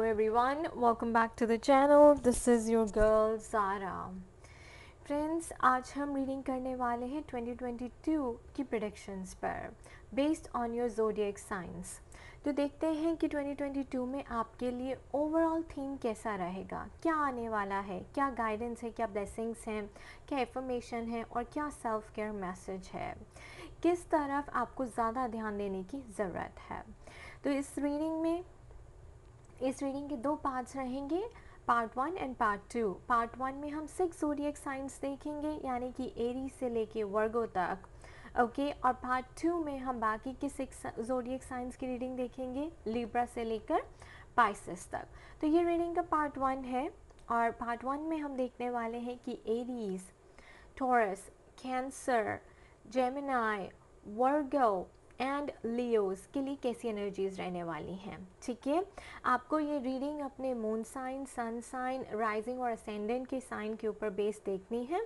everyone, welcome back to the channel. This is your girl Zara. Friends, आज हम reading करने वाले हैं 2022 की प्रेडिक्शंस पर based on your zodiac science. तो देखते हैं कि 2022 में आपके लिए ओवरऑल थीम कैसा रहेगा, क्या आने वाला है, क्या गाइडेंस है, क्या ब्लेसिंग्स हैं, क्या इन्फॉर्मेशन है और क्या सेल्फ केयर मैसेज है, किस तरफ आपको ज़्यादा ध्यान देने की ज़रूरत है। तो इस रीडिंग के दो पार्ट्स रहेंगे, पार्ट 1 एंड पार्ट 2। पार्ट 1 में हम 6 ज़ोडिएक साइंस देखेंगे, यानी कि एरीज से लेके वर्गो तक, ओके। और पार्ट 2 में हम बाकी के 6 ज़ोडिएक साइंस की रीडिंग देखेंगे, लिब्रा से लेकर पाइसेस तक। तो ये रीडिंग का पार्ट 1 है और पार्ट 1 में हम देखने वाले हैं कि Aries, taurus, cancer, Gemini, Virgo and Leos के लिए कैसी एनर्जीज रहने वाली हैं। ठीक है, आपको ये रीडिंग अपने moon sign, sun sign, rising और असेंडेंट के साइन के ऊपर बेस देखनी है।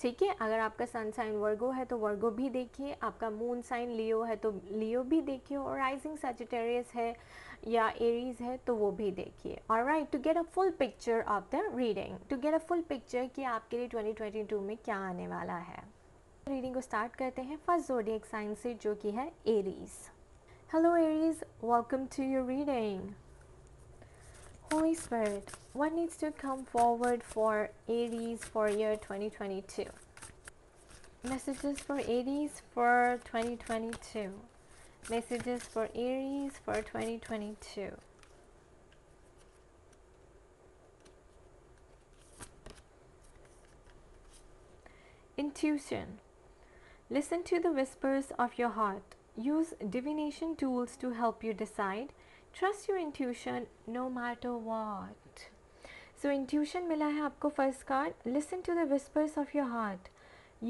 ठीक है, अगर आपका सन साइन वर्गो है तो वर्गो भी देखिए, आपका मून साइन लियो है तो लियो भी देखिए, और राइजिंग सजिटेरियस है या एरीज है तो वो भी देखिए। Alright, to get a full picture of the reading, to get a full picture कि आपके लिए 2022 में क्या आने वाला है। रीडिंग को स्टार्ट करते हैं फर्स्ट ज़ोडिएक साइन से, जो कि है Aries. Hello Aries, welcome to your reading. Holy Spirit, what needs to come forward for Aries for year 2022? Messages for Aries for 2022. Messages for Aries for 2022. Intuition. Listen to the whispers of your heart. Use divination tools to help you decide. Trust your intuition no matter what. So intuition मिला है आपको first card. Listen to the whispers of your heart.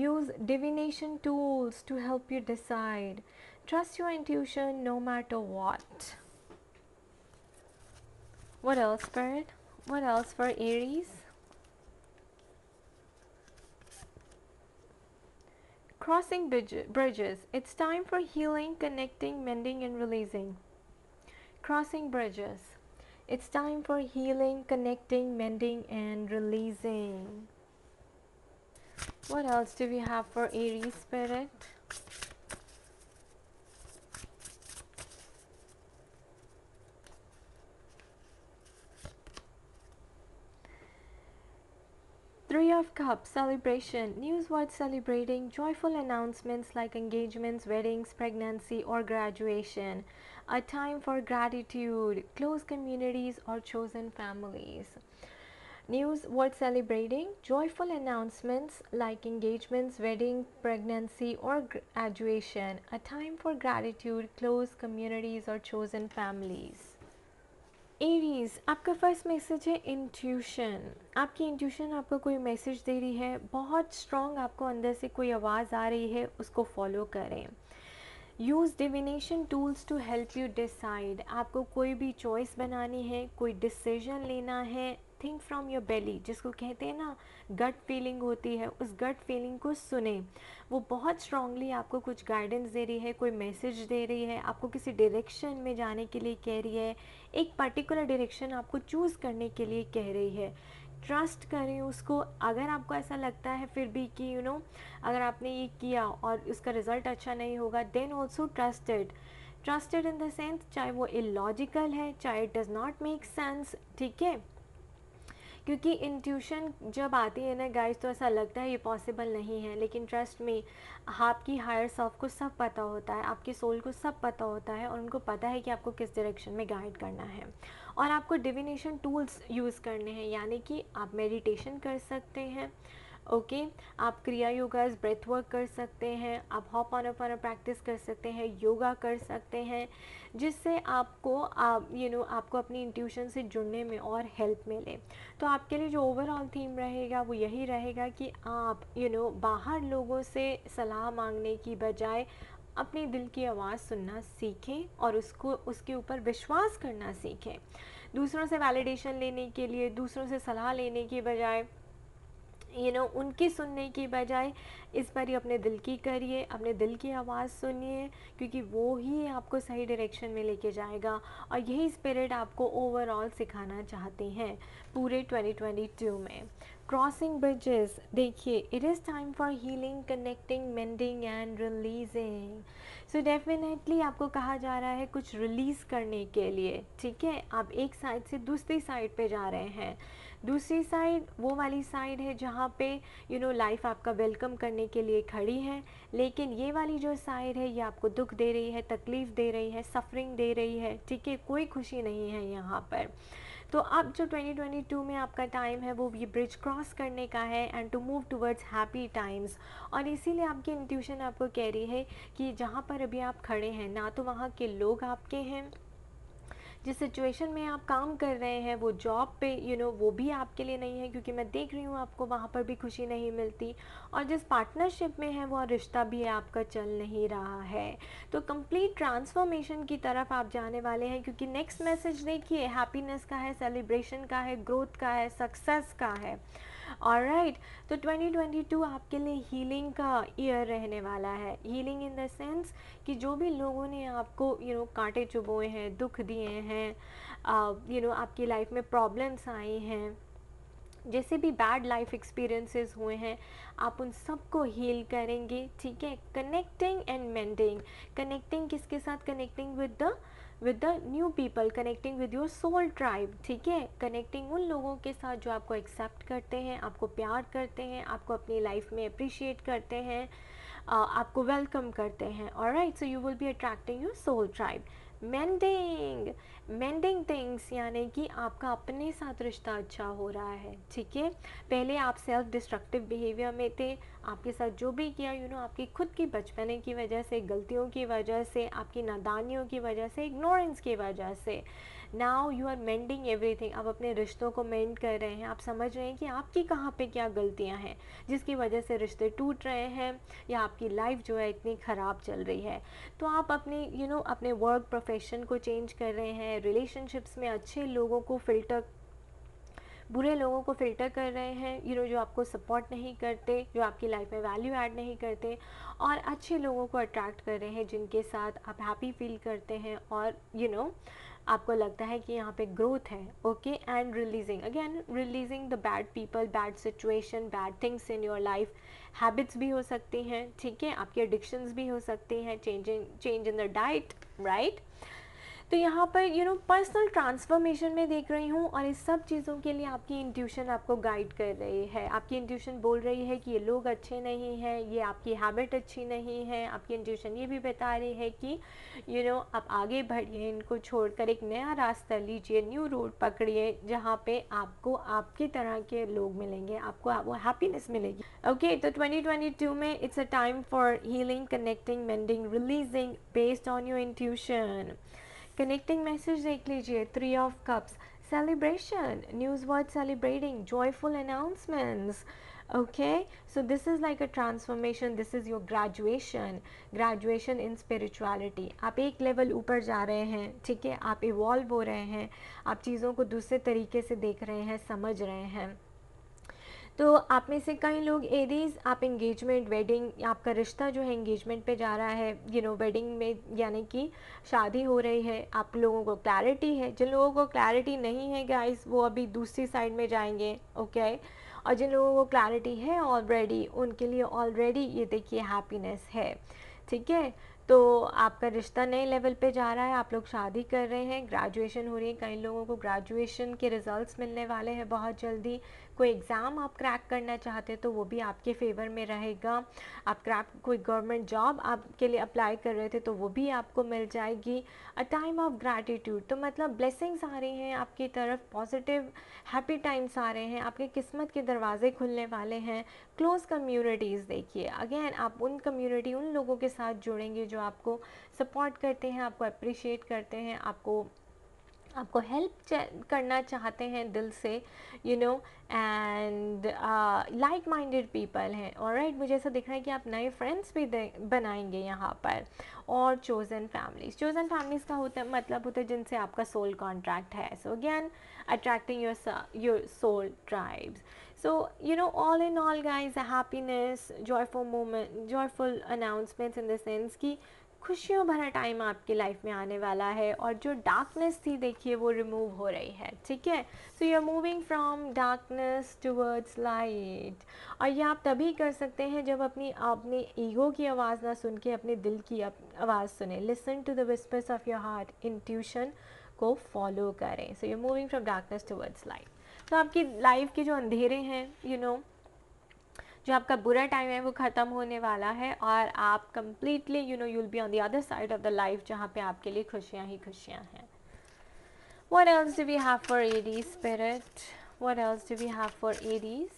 Use divination tools to help you decide. Trust your intuition no matter what. What else, Spirit? What else for Aries? Crossing bridges. It's time for healing, connecting, mending, and releasing. Crossing bridges. It's time for healing, connecting, mending, and releasing. What else do we have for Aries, Spirit? Three of Cups, celebration, news worth celebrating, joyful announcements like engagements, weddings, pregnancy, or graduation. A time for gratitude, close communities, or chosen families. News worth celebrating, joyful announcements like engagements, wedding, pregnancy, or graduation. A time for gratitude, close communities, or chosen families. Aries, आपका first message है intuition. आपकी intuition आपको कोई message दे रही है, बहुत strong आपको अंदर से कोई आवाज़ आ रही है, उसको फॉलो करें। Use divination tools to help you decide. आपको कोई भी चॉइस बनानी है, कोई डिसीजन लेना है, थिंक फ्रॉम योर बेली, जिसको कहते हैं ना गट फीलिंग होती है, उस गट फीलिंग को सुने। वो बहुत स्ट्रांगली आपको कुछ गाइडेंस दे रही है, कोई मैसेज दे रही है, आपको किसी डायरेक्शन में जाने के लिए कह रही है, एक पर्टिकुलर डायरेक्शन आपको चूज़ करने के लिए कह रही है। ट्रस्ट करें उसको। अगर आपको ऐसा लगता है फिर भी कि अगर आपने ये किया और उसका रिज़ल्ट अच्छा नहीं होगा, then also trusted in the sense, चाहे वो इलॉजिकल है, चाहे it does not make sense. ठीक है, क्योंकि इंट्यूशन जब आती है ना गाइस, तो ऐसा लगता है ये पॉसिबल नहीं है, लेकिन ट्रस्ट में आपकी हायर सेल्फ को सब पता होता है, आपके सोल को सब पता होता है, और उनको पता है कि आपको किस डायरेक्शन में गाइड करना है। और आपको डिविनेशन टूल्स यूज़ करने हैं, यानी कि आप मेडिटेशन कर सकते हैं, ओके। आप क्रिया योगास, ब्रेथ वर्क कर सकते हैं, आप हॉपॉनोपोनो प्रैक्टिस कर सकते हैं, योगा कर सकते हैं, जिससे आपको आपको अपनी इंट्यूशन से जुड़ने में और हेल्प मिले। तो आपके लिए जो ओवरऑल थीम रहेगा वो यही रहेगा कि आप बाहर लोगों से सलाह मांगने की बजाय अपने दिल की आवाज़ सुनना सीखें और उसके ऊपर विश्वास करना सीखें। दूसरों से वैलिडेशन लेने के लिए, दूसरों से सलाह लेने के बजाय उनकी सुनने की बजाय इस बार अपने दिल की करिए, अपने दिल की आवाज़ सुनिए, क्योंकि वो ही आपको सही डायरेक्शन में लेके जाएगा। और यही स्पिरिट आपको ओवरऑल सिखाना चाहते हैं पूरे 2022 में। क्रॉसिंग ब्रिजेस, देखिए it is time for healing, connecting, mending and releasing. So definitely आपको कहा जा रहा है कुछ रिलीज़ करने के लिए, ठीक है। आप एक साइड से दूसरी साइड पे जा रहे हैं। दूसरी साइड वो वाली साइड है जहाँ पे लाइफ आपका वेलकम करने के लिए खड़ी है, लेकिन ये वाली जो साइड है ये आपको दुख दे रही है, तकलीफ़ दे रही है, सफरिंग दे रही है, ठीक है। कोई खुशी नहीं है यहाँ पर। तो अब जो 2022 में आपका टाइम है वो ये ब्रिज क्रॉस करने का है and to move towards happy times. और इसीलिए आपकी इंट्यूशन आपको कह रही है कि जहाँ पर अभी आप खड़े हैं ना तो वहाँ के लोग आपके हैं, जिस सिचुएशन में आप काम कर रहे हैं वो जॉब पे वो भी आपके लिए नहीं है, क्योंकि मैं देख रही हूँ आपको वहाँ पर भी खुशी नहीं मिलती। और जिस पार्टनरशिप में है वो रिश्ता भी आपका चल नहीं रहा है। तो कंप्लीट ट्रांसफॉर्मेशन की तरफ आप जाने वाले हैं, क्योंकि नेक्स्ट मैसेज देखिए हैप्पीनेस का है, सेलिब्रेशन का है, ग्रोथ का है, सक्सेस का है। ऑलराइट, तो 2022 आपके लिए हीलिंग का ईयर रहने वाला है। हीलिंग इन द सेंस कि जो भी लोगों ने आपको कांटे चुभोए हैं, दुख दिए हैं, आपकी लाइफ में प्रॉब्लम्स आई हैं, जैसे भी बैड लाइफ एक्सपीरियंसेस हुए हैं, आप उन सबको हील करेंगे, ठीक है। कनेक्टिंग एंड मेंडिंग, कनेक्टिंग किसके साथ? Connecting with the new people, connecting with your soul tribe, ठीक है। कनेक्टिंग उन लोगों के साथ जो आपको एक्सेप्ट करते हैं, आपको प्यार करते हैं, आपको अपनी लाइफ में अप्रिशिएट करते हैं, आपको वेलकम करते हैं। Alright, so you will be attracting your soul tribe. Mending, mending things यानी कि आपका अपने साथ रिश्ता अच्छा हो रहा है, ठीक है। पहले आप सेल्फ डिस्ट्रक्टिव बिहेवियर में थे, आपके साथ जो भी किया आपकी खुद की बचपने की वजह से, गलतियों की वजह से, आपकी नादानियों की वजह से, इग्नोरेंस की वजह से। Now you are mending everything, आप अपने रिश्तों को मेंड कर रहे हैं। आप समझ रहे हैं कि आपकी कहाँ पे क्या गलतियाँ हैं जिसकी वजह से रिश्ते टूट रहे हैं या आपकी लाइफ जो है इतनी ख़राब चल रही है। तो आप अपने अपने वर्क प्रोफेशन को चेंज कर रहे हैं, रिलेशनशिप्स में अच्छे लोगों को फ़िल्टर, बुरे लोगों को फ़िल्टर कर रहे हैं, जो आपको सपोर्ट नहीं करते, जो आपकी लाइफ में वैल्यू ऐड नहीं करते, और अच्छे लोगों को अट्रैक्ट कर रहे हैं जिनके साथ आप हैप्पी फील करते हैं और आपको लगता है कि यहाँ पे ग्रोथ है। Okay, and releasing, again releasing the bad people, bad situation, bad things in your life. Habits भी हो सकती हैं, ठीक है, आपकी एडिक्शंस भी हो सकती हैं, change in the diet, right. तो यहाँ पर पर्सनल ट्रांसफॉर्मेशन में देख रही हूँ, और इस सब चीज़ों के लिए आपकी इंट्यूशन आपको गाइड कर रही है। आपकी इंट्यूशन बोल रही है कि ये लोग अच्छे नहीं हैं, ये आपकी हैबिट अच्छी नहीं है। आपकी इंट्यूशन ये भी बता रही है कि आप आगे बढ़िए, इनको छोड़कर एक नया रास्ता लीजिए, न्यू रूट पकड़िए, जहाँ पे आपको आपकी तरह के लोग मिलेंगे, आपको वो हैप्पीनेस मिलेगी। ओके, तो 2022 में it's a time for healing, connecting, mending, releasing based on your intuition. Connecting message देख लीजिए, 3 of cups, celebration, news worth celebrating, joyful announcements. Okay, so this is like a transformation, this is your graduation in spirituality. आप एक level ऊपर जा रहे हैं, ठीक है, आप इवॉल्व हो रहे हैं, आप चीज़ों को दूसरे तरीके से देख रहे हैं, समझ रहे हैं। तो आप में से कई लोग एरीज, आप एंगेजमेंट, वेडिंग, आपका रिश्ता जो है एंगेजमेंट पे जा रहा है, वेडिंग में, यानी कि शादी हो रही है। आप लोगों को क्लैरिटी है, जिन लोगों को क्लैरिटी नहीं है गाइस, वो अभी दूसरी साइड में जाएंगे। ओके, और जिन लोगों को क्लैरिटी है ऑलरेडी, उनके लिए ऑलरेडी ये देखिए हैप्पीनेस है, ठीक है। तो आपका रिश्ता नए लेवल पे जा रहा है, आप लोग शादी कर रहे हैं, ग्रेजुएशन हो रही है, कई लोगों को ग्रेजुएशन के रिजल्ट्स मिलने वाले हैं बहुत जल्दी। कोई एग्ज़ाम आप क्रैक करना चाहते तो वो भी आपके फेवर में रहेगा। आप कोई गवर्नमेंट जॉब आपके लिए अप्लाई कर रहे थे तो वो भी आपको मिल जाएगी। अ टाइम ऑफ ग्रैटिट्यूड, तो मतलब ब्लेसिंग्स आ रही हैं आपकी तरफ, पॉजिटिव हैप्पी टाइम्स आ रहे हैं, आपके किस्मत के दरवाजे खुलने वाले हैं। क्लोज कम्युनिटीज़ देखिए, अगेन आप उन कम्युनिटी, उन लोगों के साथ जुड़ेंगे जो आपको सपोर्ट करते हैं, आपको अप्रिशिएट करते हैं, आपको हेल्प करना चाहते हैं दिल से, एंड लाइक माइंडेड पीपल हैं। ऑलराइट, मुझे ऐसा दिख रहा है कि आप नए फ्रेंड्स भी बनाएंगे यहाँ पर। और चोज़न फैमिलीज़ का मतलब होता है जिनसे आपका सोल कॉन्ट्रैक्ट है। So again attracting your soul tribes. So, all in all guys, happiness, joyful moment, joyful announcements in the sense कि खुशियों भरा टाइम आपकी लाइफ में आने वाला है, और जो डार्कनेस थी देखिए वो रिमूव हो रही है, ठीक है। So you are moving from darkness towards light. और ये आप तभी कर सकते हैं जब अपने ईगो की आवाज़ ना सुन के अपने दिल की आवाज़ सुने। Listen to the whispers of your heart, intuition को फॉलो करें। So you are moving from darkness towards light. तो आपकी लाइफ के जो अंधेरे हैं, जो आपका बुरा टाइम है वो ख़त्म होने वाला है, और आप completely you will be on the other side of the life जहाँ पे आपके लिए खुशियाँ ही खुशियाँ हैं। What else do we have for Aries spirit? What else do we have for Aries?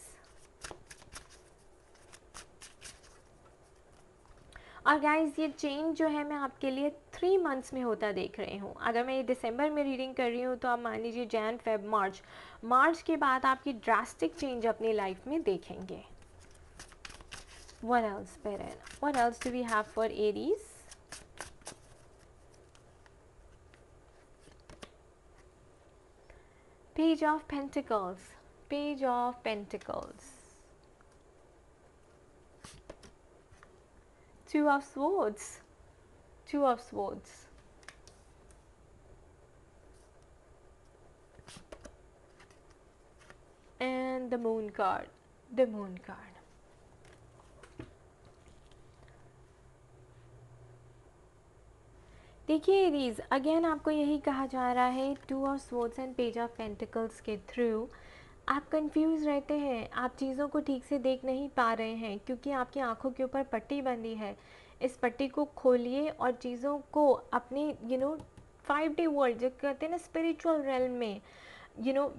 और गाइज ये चेंज जो है मैं आपके लिए 3 मंथ्स में होता देख रही हूँ। अगर मैं ये दिसंबर में रीडिंग कर रही हूँ तो आप मान लीजिए जैन फेब मार्च के बाद आपकी ड्रास्टिक चेंज अपनी लाइफ में देखेंगे। What else, Spirit? What else do we have for Aries? Page of Pentacles. Page of Pentacles. Two of Swords. Two of Swords. And the Moon card. The Moon card. देखिए Aries, again आपको यही कहा जा रहा है, 2 of swords and page of pentacles के through आप confuse रहते हैं, आप चीज़ों को ठीक से देख नहीं पा रहे हैं क्योंकि आपकी आंखों के ऊपर पट्टी बंधी है। इस पट्टी को खोलिए और चीज़ों को अपने 5D वर्ल्ड जो कहते हैं ना, स्पिरिचुअल रेल्म में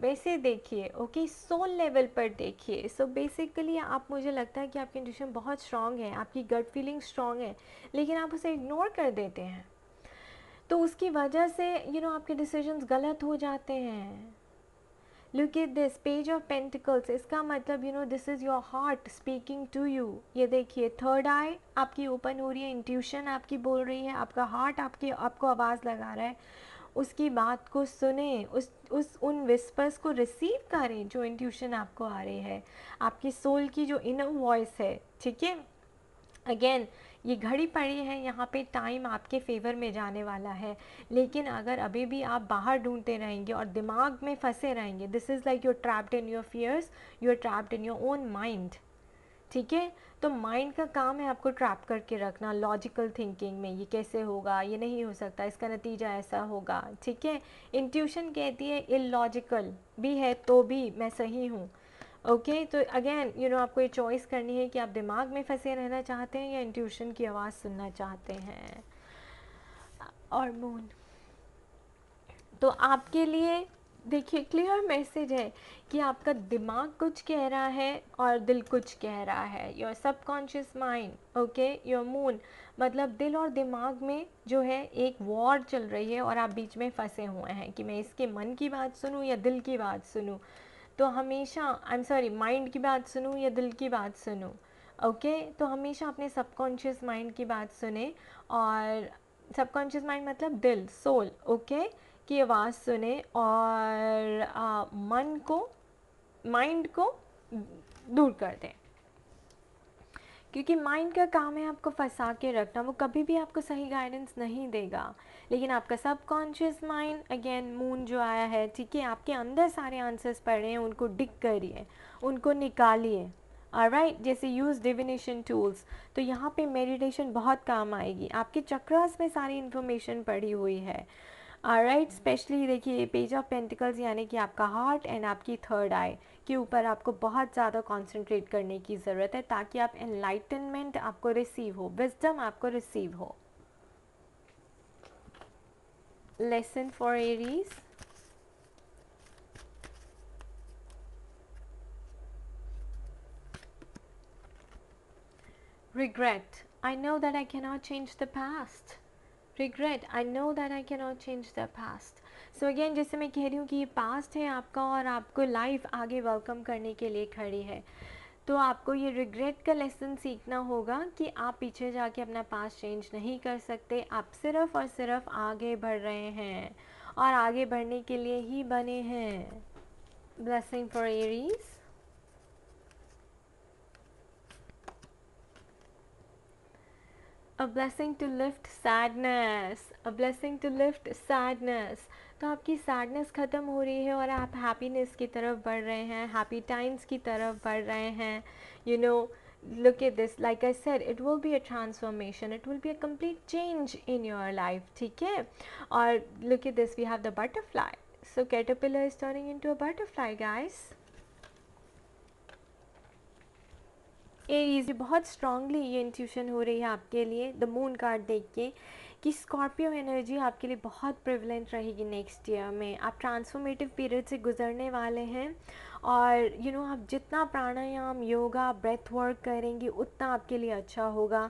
वैसे देखिए, ओके, सोल लेवल पर देखिए। सो बेसिकली आप, मुझे लगता है कि आपकी इंट्यूशन बहुत स्ट्रांग है, आपकी गट फीलिंग स्ट्रांग है, लेकिन आप उसे इग्नोर कर देते हैं, तो उसकी वजह से आपके डिसीजंस गलत हो जाते हैं। Look at this page of pentacles, इसका मतलब this is your heart speaking to you. ये देखिए, थर्ड आई आपकी ओपन हो रही है, इंट्यूशन आपकी बोल रही है, आपका हार्ट आपको आवाज़ लगा रहा है। उसकी बात को सुने, उन विस्पर्स को रिसीव करें जो इंट्यूशन आपको आ रही है, आपकी सोल की जो इनर वॉइस है, ठीक है। अगेन ये घड़ी पड़ी है, यहाँ पे टाइम आपके फेवर में जाने वाला है, लेकिन अगर अभी भी आप बाहर ढूंढते रहेंगे और दिमाग में फंसे रहेंगे, this is like you're trapped in your fears, you are trapped in your own mind, ठीक है। तो माइंड का काम है आपको ट्रैप करके रखना लॉजिकल थिंकिंग में, ये कैसे होगा, ये नहीं हो सकता, इसका नतीजा ऐसा होगा, ठीक है। इंट्यूशन कहती है इलॉजिकल भी है तो भी मैं सही हूँ, ओके। तो अगेन आपको ये चॉइस करनी है कि आप दिमाग में फंसे रहना चाहते हैं या इंट्यूशन की आवाज़ सुनना चाहते हैं। और मून तो आपके लिए देखिए क्लियर मैसेज है कि आपका दिमाग कुछ कह रहा है और दिल कुछ कह रहा है, your subconscious mind, okay. Your moon मतलब दिल और दिमाग में जो है एक वॉर चल रही है और आप बीच में फंसे हुए हैं कि मैं इसके मन की बात सुनूं या दिल की बात सुनूं। तो हमेशा माइंड की बात सुनूं या दिल की बात सुनूं, ओके। तो हमेशा अपने सबकॉन्शियस माइंड की बात सुने, और सबकॉन्शियस माइंड मतलब दिल, सोल, ओके, की आवाज़ सुने, और माइंड को दूर कर दें, क्योंकि माइंड का काम है आपको फंसा के रखना, वो कभी भी आपको सही गाइडेंस नहीं देगा। लेकिन आपका सबकॉन्शियस माइंड, अगेन मून जो आया है, ठीक है, आपके अंदर सारे आंसर्स पड़े हैं, उनको डिग करिए, उनको निकालिए, ऑलराइट। जैसे यूज़ डिविनेशन टूल्स, तो यहाँ पे मेडिटेशन बहुत काम आएगी, आपके चक्रास में सारी इन्फॉर्मेशन पड़ी हुई है, ऑलराइट। स्पेशली देखिए पेज ऑफ पेंटिकल्स यानी कि आपका हार्ट एंड आपकी थर्ड आई के ऊपर आपको बहुत ज़्यादा कंसंट्रेट करने की ज़रूरत है, ताकि आप एनलाइटनमेंट आपको रिसीव हो, विजडम आपको रिसीव हो। Lesson for Aries, regret, I know that I cannot change the past. Regret, I know that I cannot change the past. So again, जैसे मैं कह रही हूँ कि ये पास्ट है आपका और आपको लाइफ आगे वेलकम करने के लिए खड़ी है, तो आपको ये रिग्रेट का लेसन सीखना होगा कि आप पीछे जाके अपना पास्ट चेंज नहीं कर सकते, आप सिर्फ और सिर्फ आगे बढ़ रहे हैं और आगे बढ़ने के लिए ही बने हैं। Blessing for Aries, A blessing to lift sadness, a blessing to lift sadness. तो आपकी सैडनेस ख़त्म हो रही है और आप हैप्पीनेस की तरफ बढ़ रहे हैं, हैप्पी टाइम्स की तरफ बढ़ रहे हैं. You know, look at this, like I said, it will be a transformation, it will be a complete change in your life. ठीक है. और look at this, we have the butterfly. So caterpillar is turning into a butterfly, guys. Aries, बहुत strongly ये intuition हो रही है आपके लिए द मून कार्ड देख के कि स्कॉर्पियो एनर्जी आपके लिए बहुत प्रिवलेंट रहेगी नेक्स्ट ईयर में. आप ट्रांसफॉर्मेटिव पीरियड से गुजरने वाले हैं और आप जितना प्राणायाम, योगा, ब्रेथ वर्क करेंगे उतना आपके लिए अच्छा होगा.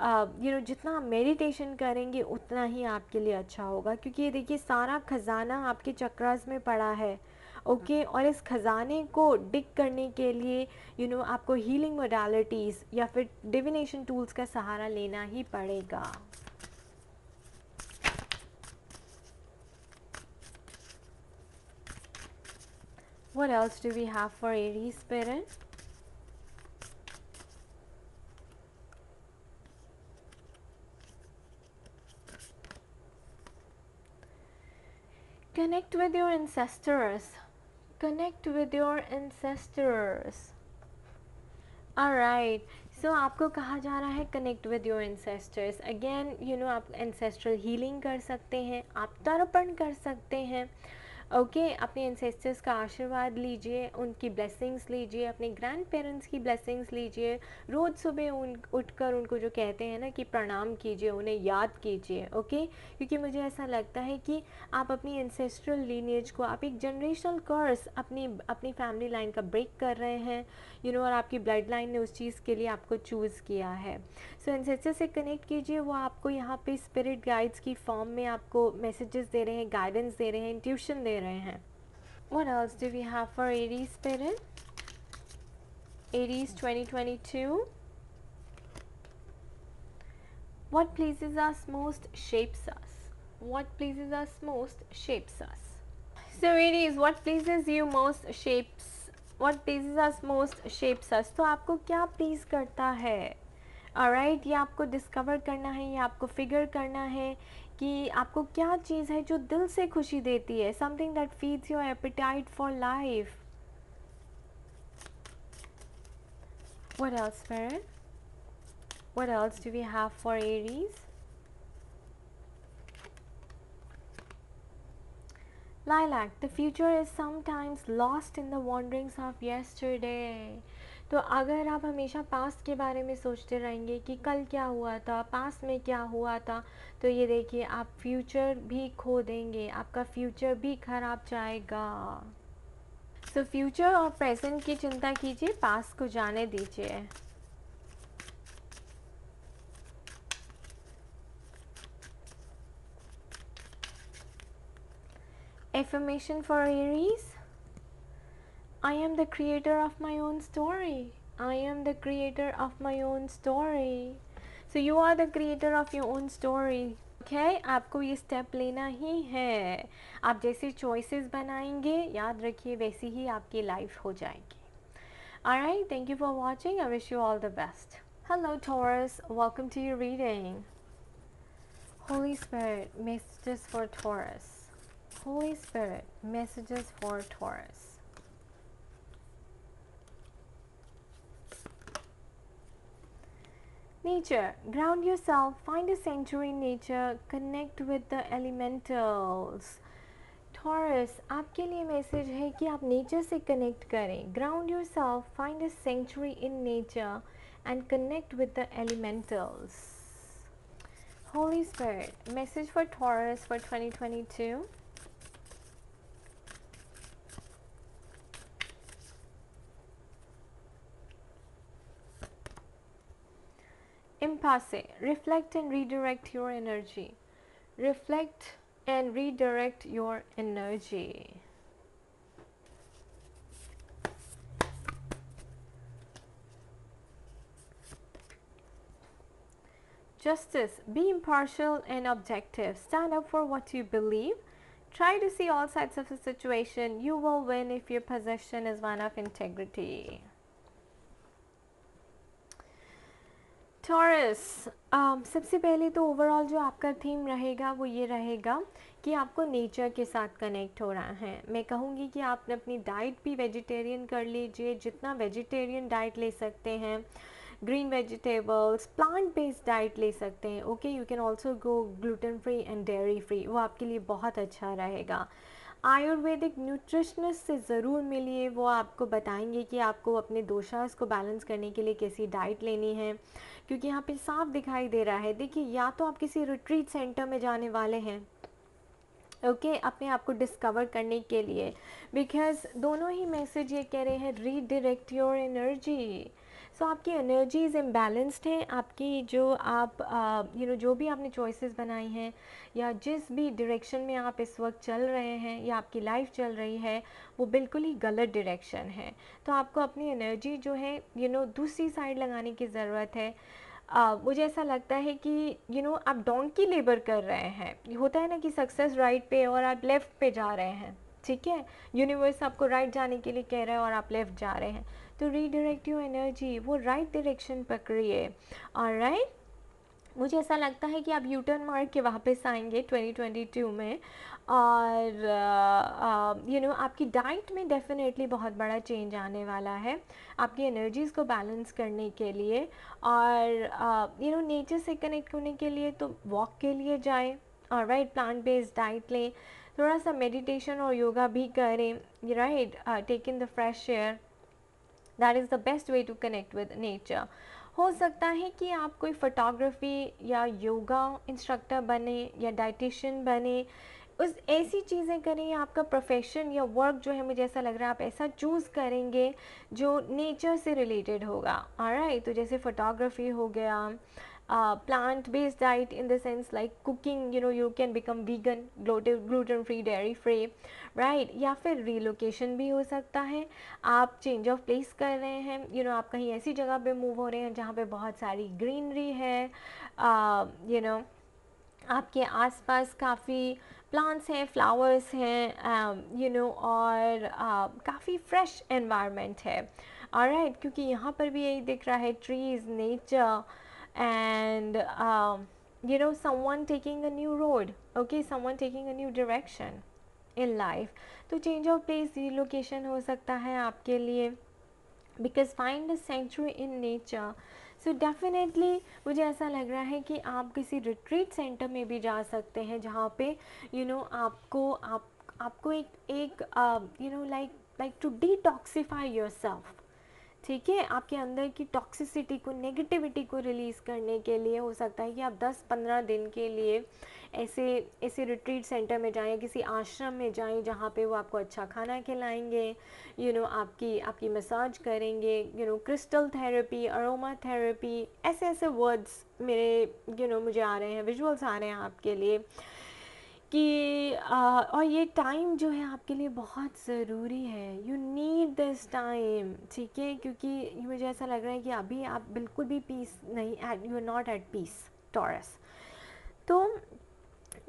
जितना आप मेडिटेशन करेंगे उतना ही आपके लिए अच्छा होगा, क्योंकि ये देखिए सारा खजाना आपके चक्रास में पड़ा है. ओके और इस खजाने को डिग करने के लिए आपको हीलिंग मोडालिटीज़ या फिर डिविनेशन टूल्स का सहारा लेना ही पड़ेगा. What else do we have for Aries spirit? Connect with your ancestors. Connect with your ancestors. Alright. सो आपको कहा जा रहा है connect with your ancestors. Again आप एंसेस्ट्रल हीलिंग कर सकते हैं, आप तर्पण कर सकते हैं. ओके अपने एंसेस्टर्स का आशीर्वाद लीजिए, उनकी ब्लेसिंग्स लीजिए, अपने ग्रैंड पेरेंट्स की ब्लेसिंग्स लीजिए. रोज़ सुबह उठकर उनको जो कहते हैं ना कि प्रणाम कीजिए, उन्हें याद कीजिए. ओके क्योंकि मुझे ऐसा लगता है कि आप अपनी एंसेस्ट्रल लीनेज को, आप एक जनरेशनल कर्स अपनी फैमिली लाइन का ब्रेक कर रहे हैं. और आपकी ब्लड लाइन ने उस चीज़ के लिए आपको चूज़ किया है. सो एंसेस्टर से कनेक्ट कीजिए, वो आपको यहाँ पे स्पिरिट गाइड्स की फॉर्म में आपको मैसेजेस दे रहे हैं, गाइडेंस दे रहे हैं, इंट्यूशन दे रहे हैं. What else do we have for Aries spirit? Aries 2022. What pleases us most shapes us. What pleases us most shapes us. So Aries, what pleases you most shapes. What pleases us most shapes us. तो आपको क्या please करता है. Alright ये आपको discover करना है, ये आपको फिगर करना है कि आपको क्या चीज़ है जो दिल से खुशी देती है. Something that feeds your apatite for life. What else, Spirit? What else do we have for Aries? Lilac, the future is sometimes lost in the wanderings of yesterday. तो अगर आप हमेशा पास्ट के बारे में सोचते रहेंगे कि कल क्या हुआ था, पास्ट में क्या हुआ था, तो ये देखिए आप फ्यूचर भी खो देंगे, आपका फ्यूचर भी खराब जाएगा. सो फ्यूचर और प्रेजेंट की चिंता कीजिए, पास्ट को जाने दीजिए. Affirmation for Aries. I am the creator of my own story. I am the creator of my own story. So you are the creator of your own story. Okay? आपको ये step लेना ही है. आप जैसे choices बनाएंगे, याद रखिए वैसी ही आपकी लाइफ हो जाएगी. Alright, thank you for watching. I wish you all the best. Hello Taurus, welcome to your reading. Holy Spirit, messages for Taurus. Holy Spirit, messages for Taurus. Nature, ground yourself, find a sanctuary in nature, connect with the elementals. Taurus, आपके लिए message है कि आप nature से connect करें. Ground yourself, find a sanctuary in nature and connect with the elementals. Holy Spirit, message for Taurus for 2022. Impasse, reflect and redirect your energy. Reflect and redirect your energy. Justice, be impartial and objective. Stand up for what you believe. Try to see all sides of the situation. You will win if your position is one of integrity. Taurus, सबसे पहले तो overall जो आपका theme रहेगा वो ये रहेगा कि आपको नेचर के साथ कनेक्ट हो रहा है। मैं कहूँगी कि आपने अपनी डाइट भी वेजिटेरियन कर लीजिए, जितना वेजिटेरियन डाइट ले सकते हैं, green vegetables, plant based diet ले सकते हैं। Okay, you can also go gluten free and dairy free, वो आपके लिए बहुत अच्छा रहेगा। आयुर्वेदिक न्यूट्रिशनिस्ट से ज़रूर मिलिए, वो आपको बताएंगे कि आपको अपने दोषास को बैलेंस करने के लिए कैसी डाइट लेनी है, क्योंकि यहाँ पे साफ दिखाई दे रहा है। देखिए, या तो आप किसी रिट्रीट सेंटर में जाने वाले हैं, ओके, अपने आप को डिस्कवर करने के लिए, बिकॉज दोनों ही मैसेज ये कह रहे हैं रीडायरेक्ट योर एनर्जी। सो आपकी एनर्जीज इम्बैलेंस्ड हैं, आपकी जो आप जो भी आपने चॉइसेस बनाई हैं या जिस भी डायरेक्शन में आप इस वक्त चल रहे हैं या आपकी लाइफ चल रही है, वो बिल्कुल ही गलत डायरेक्शन है। तो आपको अपनी एनर्जी जो है दूसरी साइड लगाने की ज़रूरत है। मुझे ऐसा लगता है कि आप डोंकी लेबर कर रहे हैं। होता है ना कि सक्सेस राइट पे और आप लेफ़्ट पे जा रहे हैं, ठीक है, यूनिवर्स आपको राइट जाने के लिए कह रहा है और आप लेफ़्ट जा रहे हैं। तो रीडायरेक्ट योर एनर्जी, वो राइट डायरेक्शन पकड़िए। ऑलराइट, मुझे ऐसा लगता है कि आप यू टर्न मार के वापस आएंगे 2022 में, और आपकी डाइट में डेफिनेटली बहुत बड़ा चेंज आने वाला है आपकी एनर्जीज़ को बैलेंस करने के लिए। और नेचर से कनेक्ट होने के लिए तो वॉक के लिए जाएं, और राइट, प्लांट बेस्ड डाइट लें, थोड़ा सा मेडिटेशन और योगा भी करें, right, take in the fresh air. That is the best way to connect with nature. हो सकता है कि आप कोई फ़ोटोग्राफी या योगा इंस्ट्रक्टर बने या डाइटिशियन बने, उस ऐसी चीज़ें करें, या आपका प्रोफेशन या वर्क जो है, मुझे ऐसा लग रहा है आप ऐसा चूज़ करेंगे जो नेचर से रिलेटेड होगा। ऑलराइट, तो जैसे फ़ोटोग्राफी हो गया, plant based diet in the sense like cooking, you can become vegan, gluten free, dairy free, right, या फिर relocation भी हो सकता है, आप चेंज ऑफ प्लेस कर रहे हैं, आप कहीं ऐसी जगह पे मूव हो रहे हैं जहाँ पे बहुत सारी ग्रीनरी है, आपके आसपास काफ़ी प्लांट्स हैं, फ्लावर्स हैं, और काफ़ी फ्रेश एनवायरनमेंट है। ऑलराइट, क्योंकि यहाँ पर भी यही दिख रहा है, trees, nature, and someone taking a new road, okay, someone taking a new direction in life. तो change of place, relocation हो सकता है आपके लिए, because find a sanctuary in nature. So definitely मुझे ऐसा लग रहा है कि आप किसी रिट्रीट सेंटर में भी जा सकते हैं, जहाँ पे आपको एक लाइक टू डिटॉक्सिफाई योरसेल्फ, ठीक है, आपके अंदर की टॉक्सिसिटी को, नेगेटिविटी को रिलीज़ करने के लिए हो सकता है कि आप 10-15 दिन के लिए ऐसे रिट्रीट सेंटर में जाएं, किसी आश्रम में जाएं, जहाँ पे वो आपको अच्छा खाना खिलाएंगे, आपकी मसाज करेंगे, क्रिस्टल थेरेपी, अरोमा थेरेपी, ऐसे वर्ड्स मेरे मुझे आ रहे हैं, विजुअल्स आ रहे हैं आपके लिए कि और ये टाइम जो है आपके लिए बहुत ज़रूरी है, यू नीड दिस टाइम, ठीक है, क्योंकि मुझे ऐसा लग रहा है कि अभी आप बिल्कुल भी पीस नहीं, you are not at peace, Taurus. तो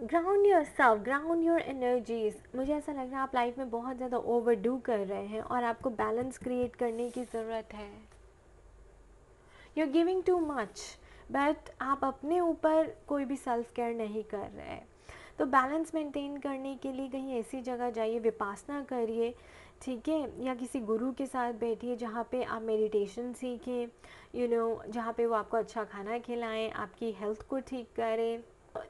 ground yourself, ground yourself. Energies ऐसा लग रहा है आप लाइफ में बहुत ज़्यादा ओवरडू कर रहे हैं और आपको बैलेंस क्रिएट करने की ज़रूरत है। You are giving too much, but आप अपने ऊपर कोई भी सेल्फ केयर नहीं कर रहे हैं। तो बैलेंस मेंटेन करने के लिए कहीं ऐसी जगह जाइए, विपासना करिए, ठीक है, या किसी गुरु के साथ बैठिए जहाँ पे आप मेडिटेशन सीखें, जहाँ पे वो आपको अच्छा खाना खिलाएं, आपकी हेल्थ को ठीक करें,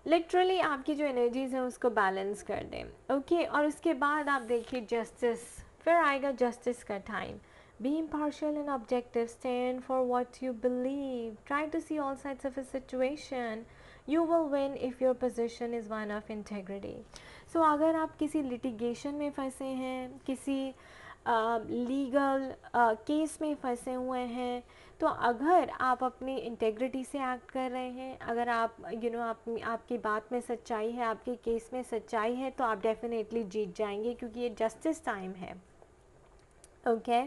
लिटरली आपकी जो एनर्जीज हैं उसको बैलेंस कर दें, ओके। और उसके बाद आप देखिए जस्टिस, फिर आएगा जस्टिस का time. Be impartial and objective, stand for what you believe, try to see all sides of a situation. You will win if your position is one of integrity. So अगर आप किसी litigation में फंसे हैं, किसी legal case में फंसे हुए हैं, तो अगर आप अपनी इंटेग्रिटी से एक्ट कर रहे हैं, अगर आप आपकी बात में सच्चाई है, आपके केस में सच्चाई है, तो आप डेफिनेटली जीत जाएंगे, क्योंकि ये जस्टिस टाइम है, ओके।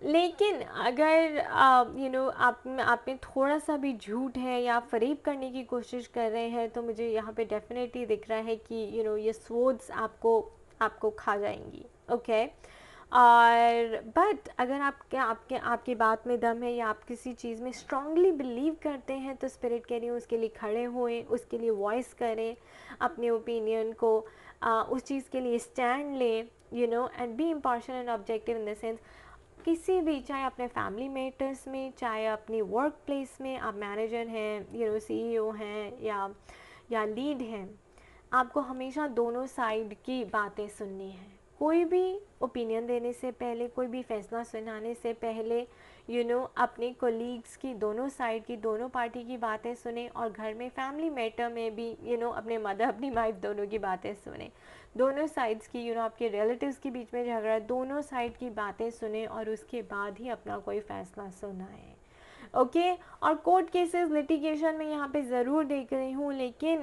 लेकिन अगर आप में थोड़ा सा भी झूठ है या फरेब करने की कोशिश कर रहे हैं, तो मुझे यहाँ पे डेफिनेटली दिख रहा है कि ये स्वर्ड्स आपको खा जाएंगी, ओके। और बट अगर आपके आपके आपकी बात में दम है या आप किसी चीज़ में स्ट्रांगली बिलीव करते हैं तो स्पिरिट कह रही हूँ उसके लिए खड़े हुए, उसके लिए वॉइस करें अपने ओपिनियन को, उस चीज़ के लिए स्टैंड लें, you know, and be impartial and objective in the sense किसी भी, चाहे अपने फैमिली मैटर्स में, चाहे अपनी वर्क प्लेस में, आप मैनेजर हैं, यू नो, सीईओ हैं या लीड हैं, आपको हमेशा दोनों साइड की बातें सुननी है। कोई भी ओपिनियन देने से पहले, कोई भी फैसला सुनाने से पहले, यू नो, अपने कोलीग्स की, दोनों साइड की, दोनों पार्टी की बातें सुने, और घर में फैमिली मैटर में भी, यू नो, अपने मदर अपनी वाइफ दोनों की बातें सुने, दोनों साइड्स की, यू नो, आपके रिलेटिव्स के बीच में झगड़ा, दोनों साइड की बातें सुने और उसके बाद ही अपना कोई फैसला सुनाए। ओके और कोर्ट केसेस लिटिगेशन में यहाँ पे ज़रूर देख रही हूँ, लेकिन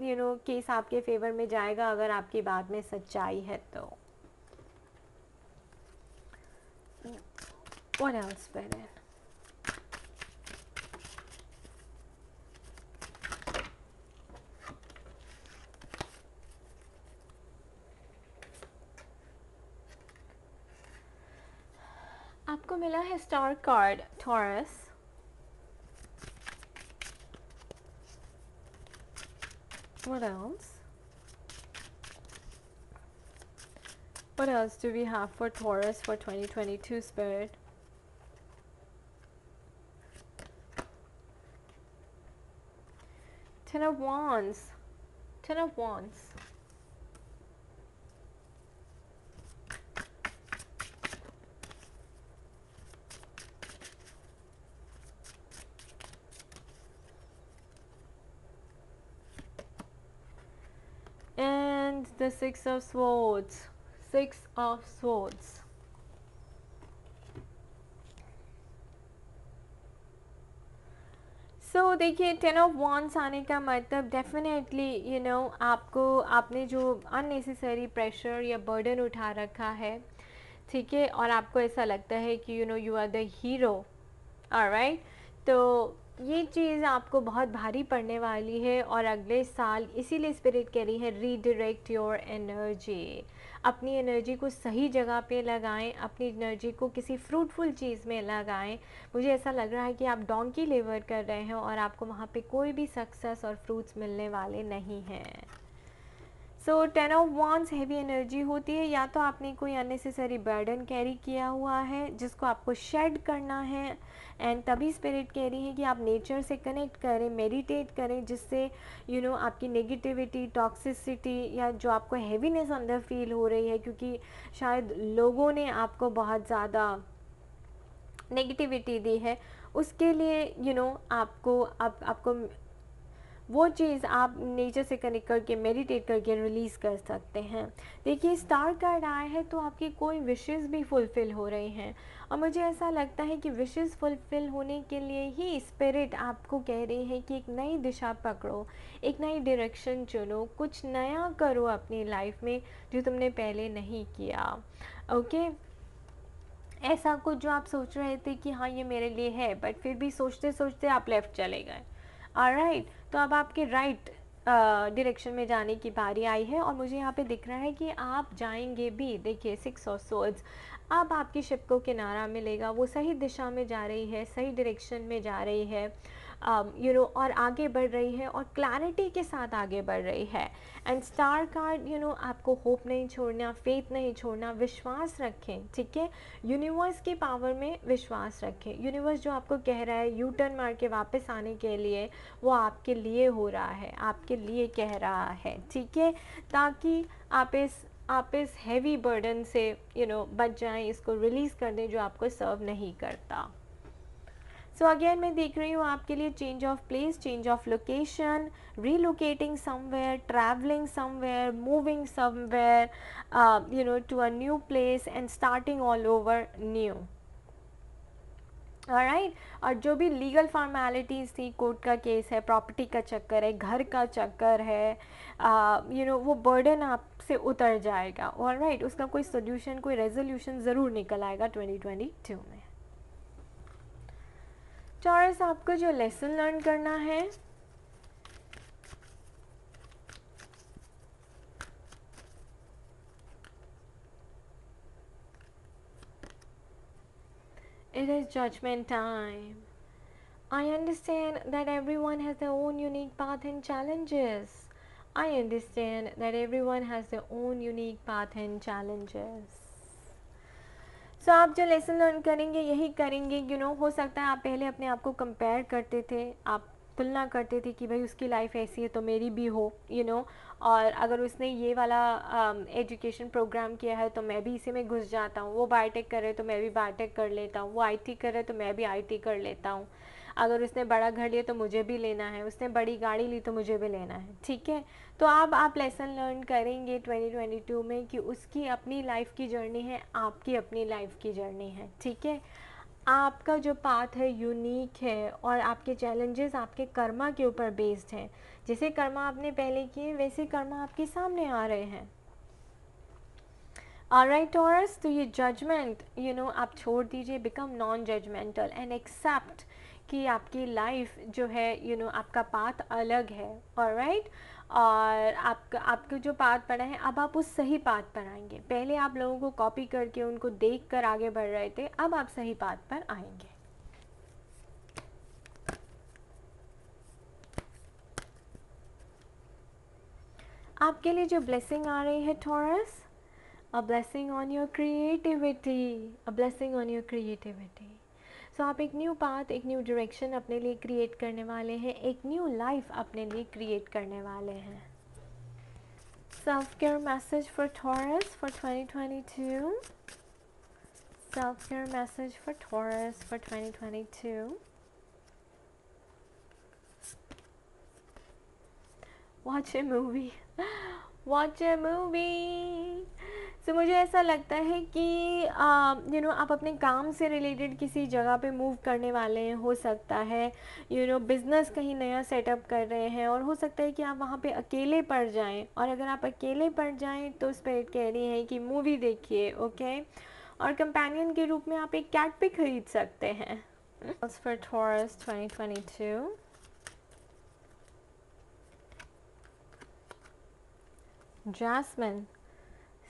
यू नो केस आपके फेवर में जाएगा अगर आपकी बात में सच्चाई है तो। What else, Beren? आपको मिला है star card taurus. What else? What else do we have for Taurus for 2022, Spirit? Ten of Wands. Ten of Wands. And the Six of Swords. Six of Swords. सो देखिए, ten of wands आने का मतलब definitely, you know, आपने जो unnecessary pressure या burden उठा रखा है, ठीक है, और आपको ऐसा लगता है कि you know you are the hero, alright, तो ये चीज़ आपको बहुत भारी पड़ने वाली है। और अगले साल इसीलिए स्पिरिट कह रही है रीडायरेक्ट योर एनर्जी, अपनी एनर्जी को सही जगह पे लगाएं, अपनी एनर्जी को किसी फ्रूटफुल चीज़ में लगाएं। मुझे ऐसा लग रहा है कि आप डोंकी लेवर कर रहे हैं और आपको वहाँ पे कोई भी सक्सेस और फ्रूट्स मिलने वाले नहीं हैं। So ten of wands heavy energy होती है, या तो आपने कोई अननेसेसरी बर्डन कैरी किया हुआ है जिसको आपको शेड करना है, एंड तभी स्पिरिट कह रही है कि आप नेचर से कनेक्ट करें, मेडिटेट करें, जिससे यू नो आपकी नेगेटिविटी, टॉक्सिसिटी या जो आपको हैवीनेस अंदर फील हो रही है, क्योंकि शायद लोगों ने आपको बहुत ज़्यादा नेगेटिविटी दी है, उसके लिए यू नो आपको वो चीज़ आप नेचर से कनेक्ट करके मेडिटेट करके रिलीज़ कर सकते हैं। देखिए, स्टार कार्ड आया है तो आपकी कोई विशेज़ भी फुलफ़िल हो रही हैं, और मुझे ऐसा लगता है कि विशेज़ फुलफ़िल होने के लिए ही स्पिरिट आपको कह रही है कि एक नई दिशा पकड़ो, एक नई डायरेक्शन चुनो, कुछ नया करो अपनी लाइफ में जो तुमने पहले नहीं किया। ओके, ऐसा कुछ जो आप सोच रहे थे कि हाँ ये मेरे लिए है, बट फिर भी सोचते सोचते आप लेफ़्ट चले गए, ऑलराइट, तो अब आपके राइट डायरेक्शन में जाने की बारी आई है। और मुझे यहाँ पे दिख रहा है कि आप जाएंगे भी। देखिए, सिक्स ऑफ सोर्ड्स, अब आपकी शिप को किनारा मिलेगा, वो सही दिशा में जा रही है, सही डायरेक्शन में जा रही है, यू नो, और आगे बढ़ रही है और क्लैरिटी के साथ आगे बढ़ रही है। And star card, you know, आपको होप नहीं छोड़ना, फेथ नहीं छोड़ना, विश्वास रखें, ठीक है, यूनिवर्स की पावर में विश्वास रखें। यूनिवर्स जो आपको कह रहा है यू टर्न मार के वापस आने के लिए, वो आपके लिए हो रहा है, आपके लिए कह रहा है, ठीक है, ताकि आप इस हैवी बर्डन से यू नो बच जाएं, इसको रिलीज़ कर दें जो आपको सर्व नहीं करता। सो अगेन मैं देख रही हूँ आपके लिए change of place, change of location, relocating somewhere, traveling somewhere, moving somewhere, you know, to a new place and starting all over new. Alright, और जो भी लीगल फॉर्मेलिटीज़ थी, कोर्ट का केस है, प्रॉपर्टी का चक्कर है, घर का चक्कर है, यू नो, वो बर्डन आपसे उतर जाएगा, ऑलराइट, उसका कोई सोल्यूशन, कोई रेजोल्यूशन ज़रूर निकल आएगा 2022 में। टॉरस, आपको जो लेसन लर्न करना है, It is judgment time. I understand that everyone has their own unique path and challenges. I understand that everyone has their own unique path and challenges. सो आप जो लेसन लर्न करेंगे यही करेंगे, हो सकता है आप पहले अपने आप को कंपेयर करते थे, आप तुलना करते थे कि भाई उसकी लाइफ ऐसी है तो मेरी भी हो, और अगर उसने ये वाला एजुकेशन प्रोग्राम किया है तो मैं भी इसी में घुस जाता हूँ, वो बायोटेक कर रहे तो मैं भी बायोटेक कर लेता हूँ, वो आईटी कर रहे तो मैं भी आईटी कर लेता हूँ, अगर उसने बड़ा घर लिया तो मुझे भी लेना है, उसने बड़ी गाड़ी ली तो मुझे भी लेना है, ठीक है। तो अब आप लेसन लर्न करेंगे 2022 में कि उसकी अपनी लाइफ की जर्नी है, आपकी अपनी लाइफ की जर्नी है, ठीक है। आपका जो पाथ है यूनिक है और आपके चैलेंजेस आपके कर्मा के ऊपर बेस्ड हैं। जैसे कर्मा आपने पहले किए वैसे कर्मा आपके सामने आ रहे हैं। ऑलराइट टॉरस, तो ये जजमेंट आप छोड़ दीजिए, become non judgemental and accept कि आपकी लाइफ जो है आपका पाथ अलग है। ऑलराइट, और आपका जो पाथ पड़ा है अब आप उस सही पाथ पर आएंगे। पहले आप लोगों को कॉपी करके उनको देख कर आगे बढ़ रहे थे, अब आप सही पाथ पर आएंगे। आपके लिए जो ब्लेसिंग आ रही है taurus, a blessing on your creativity, a blessing on your creativity. सो आप एक न्यू पाथ, एक न्यू डायरेक्शन अपने लिए क्रिएट करने वाले हैं, एक न्यू लाइफ अपने लिए क्रिएट करने वाले हैं। Self care message for Taurus for 2022. Self care message for Taurus for 2022. Watch a movie, watch a movie. So मुझे ऐसा लगता है कि आप अपने काम से रिलेटेड किसी जगह पे मूव करने वाले हैं, हो सकता है बिज़नेस कहीं नया सेटअप कर रहे हैं, और हो सकता है कि आप वहाँ पे अकेले पड़ जाएं, और अगर आप अकेले पड़ जाएं तो स्पिरिट कह रही है कि मूवी देखिए, ओके। और कंपेनियन के रूप में आप एक कैट भी खरीद सकते हैं। For taurus 2022. Jasmine,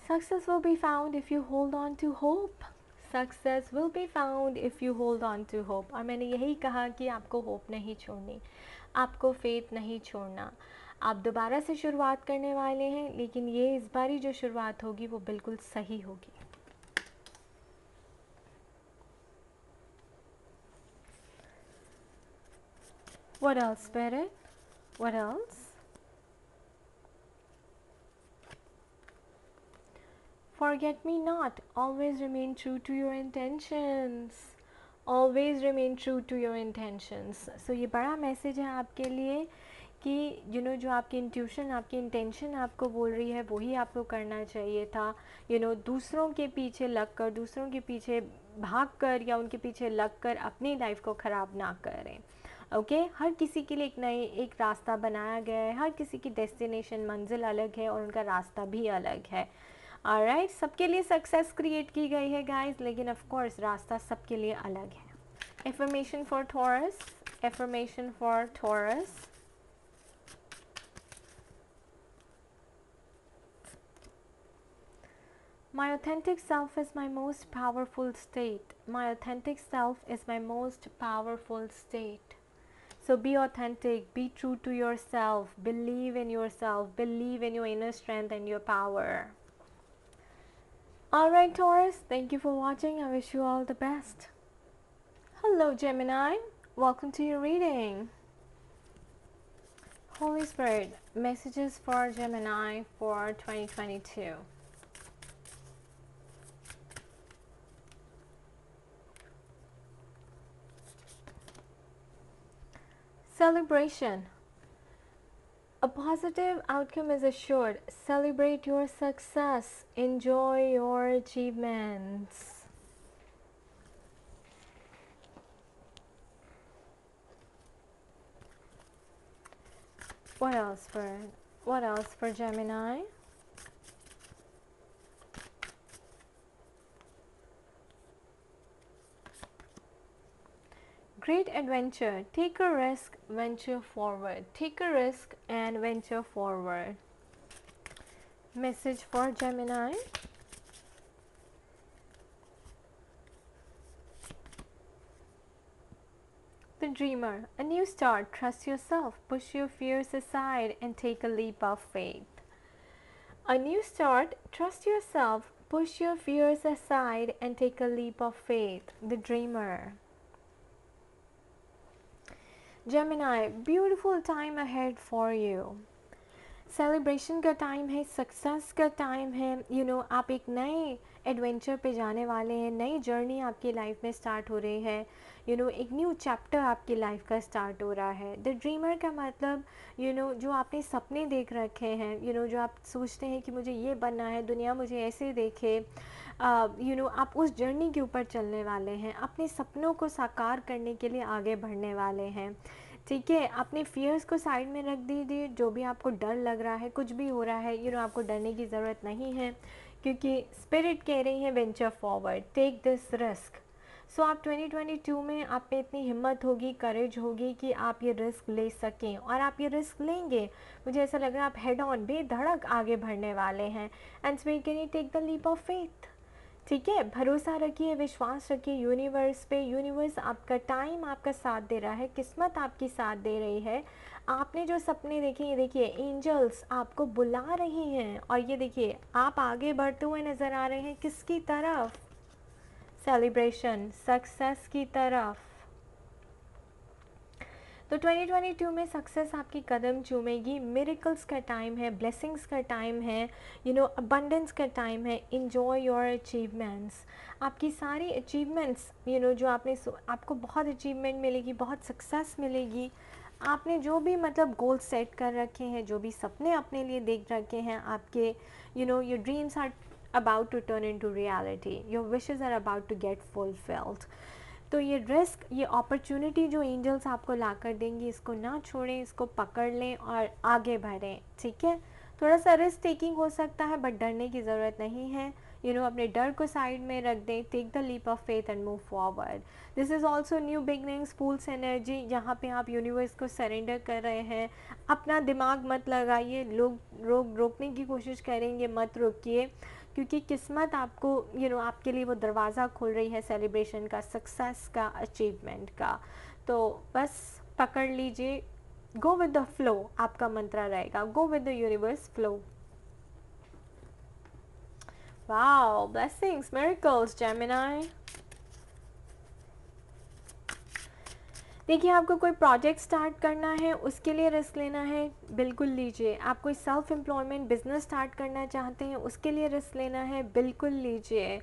success will be found if you hold on to hope. Success will be found if you hold on to hope. और मैंने यही कहा कि आपको होप नहीं छोड़नी, आपको फेथ नहीं छोड़ना। आप दोबारा से शुरुआत करने वाले हैं, लेकिन ये इस बारी जो शुरुआत होगी वो बिल्कुल सही होगी। What else, Spirit? What else? Forget me not. Always remain true to your intentions. Always remain true to your intentions. So ये बड़ा मैसेज है आपके लिए कि जो आपकी इंट्यूशन, आपकी इंटेंशन आपको बोल रही है वही आपको करना चाहिए था। दूसरों के पीछे लग कर, दूसरों के पीछे भाग कर या उनके पीछे लग कर अपनी लाइफ को ख़राब ना करें। ओके, हर किसी के लिए एक रास्ता बनाया गया है, हर किसी की डेस्टिनेशन, मंजिल अलग है और उनका रास्ता भी अलग है। ऑलराइट, सबके लिए सक्सेस क्रिएट की गई है गाइस, लेकिन ऑफ कोर्स रास्ता सबके लिए अलग है। Affirmation for taurus, affirmation for taurus. My authentic self is my most powerful state. My authentic self is my most powerful state. So be authentic, be true to yourself, believe in yourself, believe in your inner strength and your power. Alright Taurus, thank you for watching. I wish you all the best. Hello Gemini, welcome to your reading. Holy Spirit, messages for Gemini for 2022. Celebration. A positive outcome is assured. Celebrate your success. Enjoy your achievements. What else for Gemini? Great adventure. Take a risk, venture forward. Take a risk and venture forward. Message for Gemini. the dreamer. A new start. Trust yourself. Push your fears aside and take a leap of faith. A new start. Trust yourself. Push your fears aside and take a leap of faith. The dreamer. Gemini, beautiful time ahead for you. Celebration का time है, success का time है, आप एक नए adventure पे जाने वाले हैं, नई जर्नी आपकी लाइफ में स्टार्ट हो रही है, एक न्यू चैप्टर आपकी लाइफ का स्टार्ट हो रहा है. द ड्रीमर का मतलब जो आपने सपने देख रखे हैं, जो आप सोचते हैं कि मुझे ये बनना है, दुनिया मुझे ऐसे देखे, आप उस जर्नी के ऊपर चलने वाले हैं, अपने सपनों को साकार करने के लिए आगे बढ़ने वाले हैं. ठीक है, अपने फियर्स को साइड में रख दीजिए. जो भी आपको डर लग रहा है, कुछ भी हो रहा है, आपको डरने की ज़रूरत नहीं है, क्योंकि स्पिरिट कह रही है venture forward, take this risk. So आप 2022 में आप में इतनी हिम्मत होगी, करेज होगी कि आप ये रिस्क ले सकें, और आप ये रिस्क लेंगे. मुझे ऐसा लग रहा है आप हेड ऑन बेधड़क आगे बढ़ने वाले हैं. And so can you take the leap of faith. ठीक है, भरोसा रखिए, विश्वास रखिए यूनिवर्स पे. यूनिवर्स आपका टाइम आपका साथ दे रहा है, किस्मत आपकी साथ दे रही है. आपने जो सपने देखे, ये देखिए एंजल्स आपको बुला रही हैं, और ये देखिए आप आगे बढ़ते हुए नज़र आ रहे हैं. किसकी तरफ? सेलिब्रेशन, सक्सेस की तरफ. तो 2022 में सक्सेस आपकी कदम चूमेगी. मिरेकल्स का टाइम है, ब्लेसिंग्स का टाइम है, अबंडेंस का टाइम है. Enjoy your achievements. आपकी सारी अचीवमेंट्स, जो आपको बहुत अचीवमेंट मिलेगी, बहुत सक्सेस मिलेगी. आपने जो भी मतलब गोल सेट कर रखे हैं, जो भी सपने अपने लिए देख रखे हैं, आपके your dreams are about to turn into reality. Your wishes are about to get fulfilled. तो ये रिस्क, ये अपॉर्चुनिटी जो एंजल्स आपको ला कर देंगी, इसको ना छोड़ें, इसको पकड़ लें और आगे बढ़ें. ठीक है, थोड़ा सा रिस्क टेकिंग हो सकता है, बट डरने की ज़रूरत नहीं है. अपने डर को साइड में रख दें. Take the leap of faith and move forward. This is also new beginnings, fool's energy, जहाँ पे आप यूनिवर्स को सरेंडर कर रहे हैं. अपना दिमाग मत लगाइए. लोग रोकने की कोशिश करेंगे, मत रोकिए, क्योंकि किस्मत आपको आपके लिए वो दरवाज़ा खोल रही है सेलिब्रेशन का, सक्सेस का, अचीवमेंट का. तो बस पकड़ लीजिए. गो विद द फ्लो आपका मंत्रा रहेगा. Go with the universe flow. Wow, blessings, miracles, Gemini. देखिए, आपको कोई प्रोजेक्ट स्टार्ट करना है, उसके लिए रिस्क लेना है, बिल्कुल लीजिए. आप कोई सेल्फ एम्प्लॉयमेंट बिजनेस स्टार्ट करना चाहते हैं, उसके लिए रिस्क लेना है, बिल्कुल लीजिए.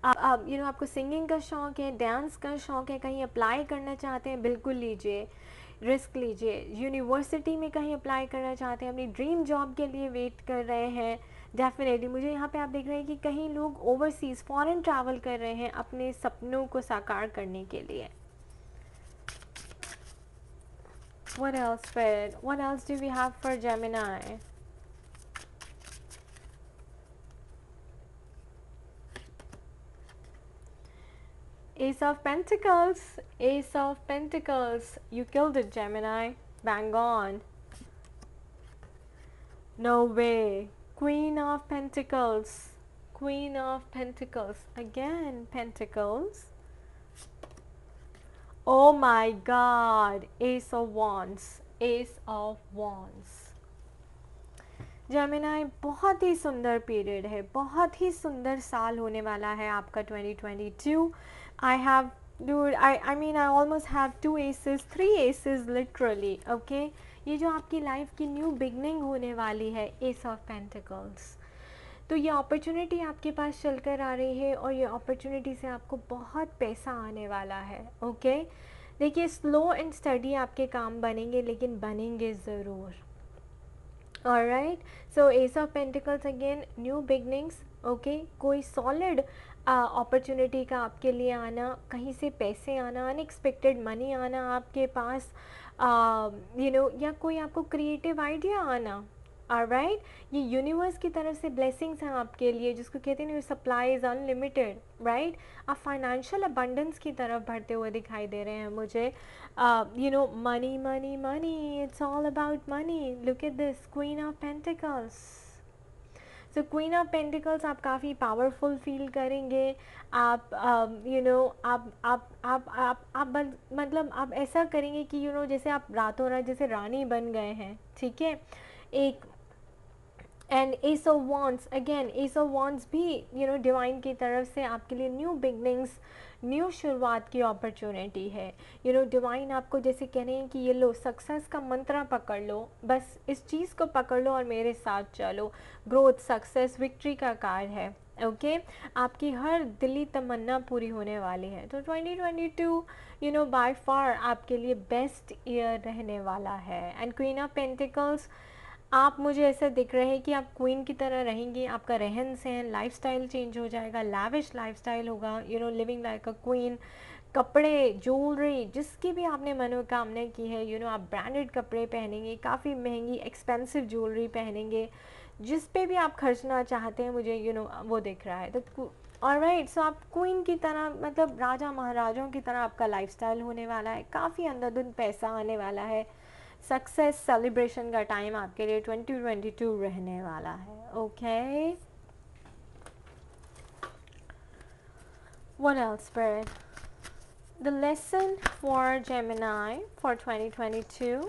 आपको सिंगिंग का शौक़ है, डांस का शौक़ है, कहीं अप्लाई करना चाहते हैं, बिल्कुल लीजिए, रिस्क लीजिए. यूनिवर्सिटी में कहीं अप्लाई करना चाहते हैं, अपनी ड्रीम जॉब के लिए वेट कर रहे हैं, डेफिनेटली. मुझे यहाँ पे आप देख रहे हैं कि कहीं लोग ओवरसीज़ फॉरेन ट्रैवल कर रहे हैं अपने सपनों को साकार करने के लिए. What else, Spirit? What else do we have for Gemini? Ace of Pentacles. Ace of Pentacles. You killed it, Gemini. Bang on. No way. Queen of Pentacles. Queen of Pentacles. Again, Pentacles. Oh my God. Ace of Wands. Ace of Wands. Gemini, बहुत ही सुंदर period है, बहुत ही सुंदर साल होने वाला है आपका 2022. I mean I almost have 2 aces, 3 aces literally. Okay, ये जो आपकी लाइफ की न्यू बिगनिंग होने वाली है, एस ऑफ पेंटिकल्स. तो ये अपॉर्चुनिटी आपके पास चलकर आ रही है, और ये अपॉर्चुनिटी से आपको बहुत पैसा आने वाला है. ओके, देखिए, स्लो एंड स्टडी आपके काम बनेंगे, लेकिन बनेंगे ज़रूर. Alright, so S of pentacles again, new beginnings. Okay, कोई सॉलिड अपॉर्चुनिटी का आपके लिए आना, कहीं से पैसे आना, अनएक्सपेक्टेड मनी आना आपके पास, या कोई आपको क्रिएटिव आइडिया आना. ऑलराइट, ये यूनिवर्स की तरफ से ब्लेसिंग्स हैं आपके लिए, जिसको कहते हैं सप्लाई इज़ अनलिमिटेड. राइट, आप फाइनेंशियल अबंडेंस की तरफ बढ़ते हुए दिखाई दे रहे हैं मुझे. Money money money, it's all about money. Look at this, queen of pentacles. So queen of pentacles आप काफ़ी पावरफुल फील करेंगे। आप यू नो आप मतलब आप ऐसा करेंगे कि जैसे आप रातों रात जैसे रानी बन गए हैं, ठीक है। एक and S of wands, again S of wands भी डिवाइन की तरफ से आपके लिए न्यू बिगनिंग्स, न्यू शुरुआत की अपॉर्चुनिटी है। डिवाइन आपको जैसे कह रहे हैं कि ये लो सक्सेस का मंत्र पकड़ लो, बस इस चीज़ को पकड़ लो और मेरे साथ चलो। ग्रोथ, सक्सेस, विक्ट्री का कार्ड है। ओके आपकी हर दिली तमन्ना पूरी होने वाली है। तो 2022 बाय फार आपके लिए बेस्ट ईयर रहने वाला है। एंड क्वीन ऑफ पेंटिकल्स, आप मुझे ऐसा दिख रहे हैं कि आप क्वीन की तरह रहेंगी। आपका रहन सहन, लाइफस्टाइल चेंज हो जाएगा, लैविश लाइफस्टाइल होगा, लिविंग लाइक अ क्वीन। कपड़े, ज्वेलरी, जिसकी भी आपने मनोकामना की है, आप ब्रांडेड कपड़े पहनेंगे, काफ़ी महंगी एक्सपेंसिव ज्वेलरी पहनेंगे, जिस पे भी आप खर्चना चाहते हैं, मुझे वो दिख रहा है। तो ऑलराइट, सो आप क्वीन की तरह, मतलब राजा महाराजाओं की तरह आपका लाइफस्टाइल होने वाला है। काफ़ी अंधाधुंध पैसा आने वाला है। सक्सेस सेलिब्रेशन का टाइम आपके लिए 2022 रहने वाला है। Okay, what else, Spirit? The lesson for Gemini for 2022.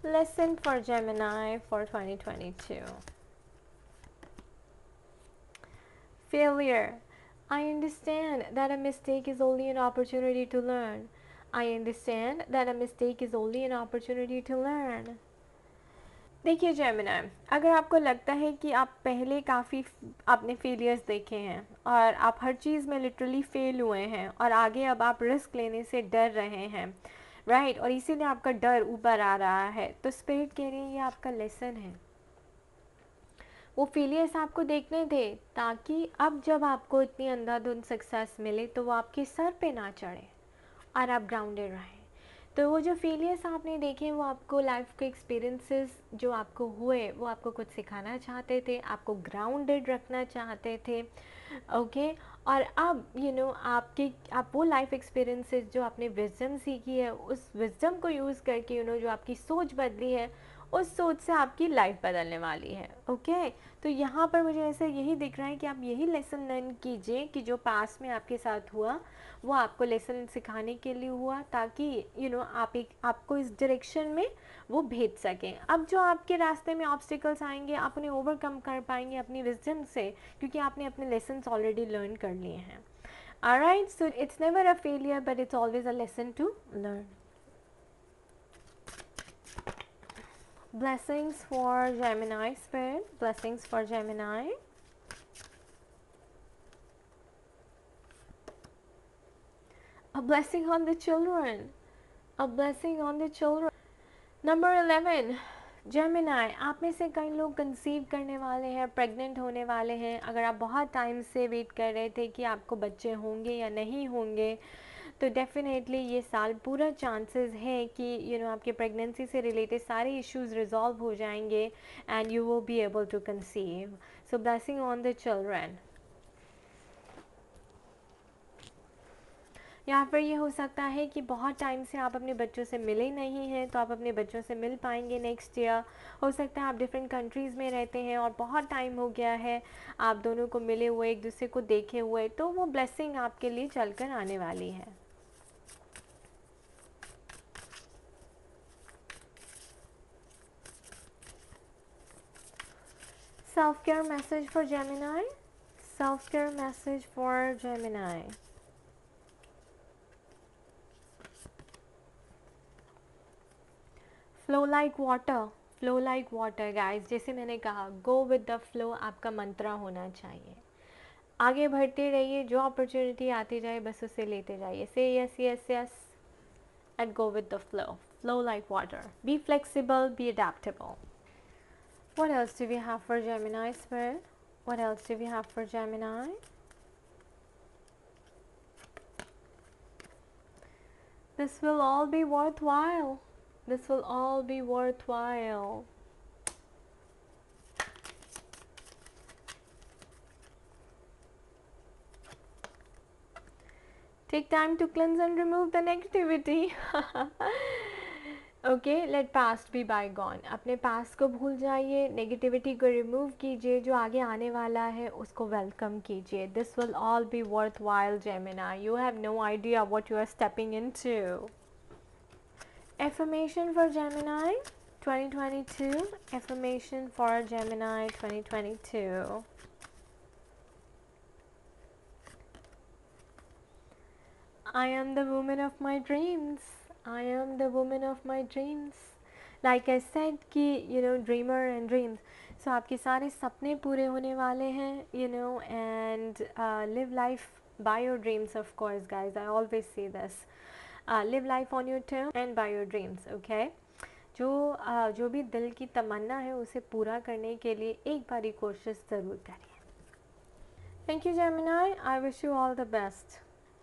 Lesson for Gemini for 2022. Failure. I understand that a mistake is only an opportunity to learn. I understand that a mistake is only an opportunity to learn. देखिए Gemini, अगर आपको लगता है कि आप पहले काफ़ी आपने फेलियर्स देखे हैं और आप हर चीज़ में लिटरली फेल हुए हैं और आगे अब आप रिस्क लेने से डर रहे हैं, राइट, और इसीलिए आपका डर ऊपर आ रहा है, तो स्पिरिट कह रही है ये आपका लेसन है। वो फेलियर्स आपको देखने थे ताकि अब जब आपको इतनी अंधाधुंध सक्सेस मिले तो वो आपके सर पे ना चढ़े और आप ग्राउंडेड रहें। तो वो जो फेलियर्स आपने देखे वो आपको लाइफ के एक्सपीरियंसेस जो आपको हुए वो आपको कुछ सिखाना चाहते थे, आपको ग्राउंडेड रखना चाहते थे। ओके और अब आप वो लाइफ एक्सपीरियंसेस जो आपने विजडम सीखी है उस विजडम को यूज़ करके जो आपकी सोच बदली है उस सोच से आपकी लाइफ बदलने वाली है। ओके तो यहाँ पर मुझे ऐसा यही दिख रहा है कि आप यही लेसन लर्न कीजिए कि जो पास में आपके साथ हुआ वो आपको लेसन सिखाने के लिए हुआ, ताकि आपको इस डायरेक्शन में वो भेज सकें। अब जो आपके रास्ते में ऑब्स्टिकल्स आएंगे आप उन्हें ओवरकम कर पाएंगे अपनी विजडम से, क्योंकि आपने अपने लेसन्स ऑलरेडी लर्न कर लिए हैं। Alright, so it's never a failure but it's always a lesson to learn. Blessings for Gemini Spirit. Blessings for Gemini. A blessing on the children. A blessing on the children. Number 11. Gemini, आप में से कई लोग conceive करने वाले हैं, pregnant होने वाले हैं। अगर आप बहुत टाइम से वेट कर रहे थे कि आपको बच्चे होंगे या नहीं होंगे, तो डेफिनेटली ये साल पूरा चांसेस है कि आपके प्रेगनेंसी से रिलेटेड सारे इश्यूज रिजॉल्व हो जाएंगे and you will be able to conceive. So blessing on the children. या फिर ये हो सकता है कि बहुत टाइम से आप अपने बच्चों से मिले नहीं हैं, तो आप अपने बच्चों से मिल पाएंगे नेक्स्ट ईयर। हो सकता है आप डिफरेंट कंट्रीज़ में रहते हैं और बहुत टाइम हो गया है आप दोनों को मिले हुए, एक दूसरे को देखे हुए, तो वो ब्लेसिंग आपके लिए चलकर आने वाली है। Self-care message for Gemini. Self-care message for Gemini. Flow like water. Flow like water, guys. जैसे मैंने कहा, go with the flow आपका मंत्रा होना चाहिए। आगे बढ़ते रहिए, जो अपॉर्चुनिटी आती जाए बस उसे लेते जाइए। Say yes, yes, yes, and go with the flow. Flow like water. Be flexible, be adaptable. What else do we have for Gemini, Spirit? What else do we have for Gemini? This will all be worthwhile. This will all be worthwhile. Take time to cleanse and remove the negativity. Okay, let past be bygone. अपने past को भूल जाइए, negativity को remove कीजिए, जो आगे आने वाला है उसको वेलकम कीजिए। This will all be worth while Gemini, you have no idea what you are stepping into. Affirmation for Gemini 2022. Affirmation for Gemini 2022. I am the woman of my dreams. I am the woman of my dreams. Like I said कि dreamer and dreams. So आपके सारे सपने पूरे होने वाले हैं, and live life by your dreams, of course, guys. I always say this. Live life on your terms and by your dreams, okay? जो भी दिल की तमन्ना है उसे पूरा करने के लिए एक बारी कोशिश ज़रूर करिए। Thank you, Gemini. I wish you all the best.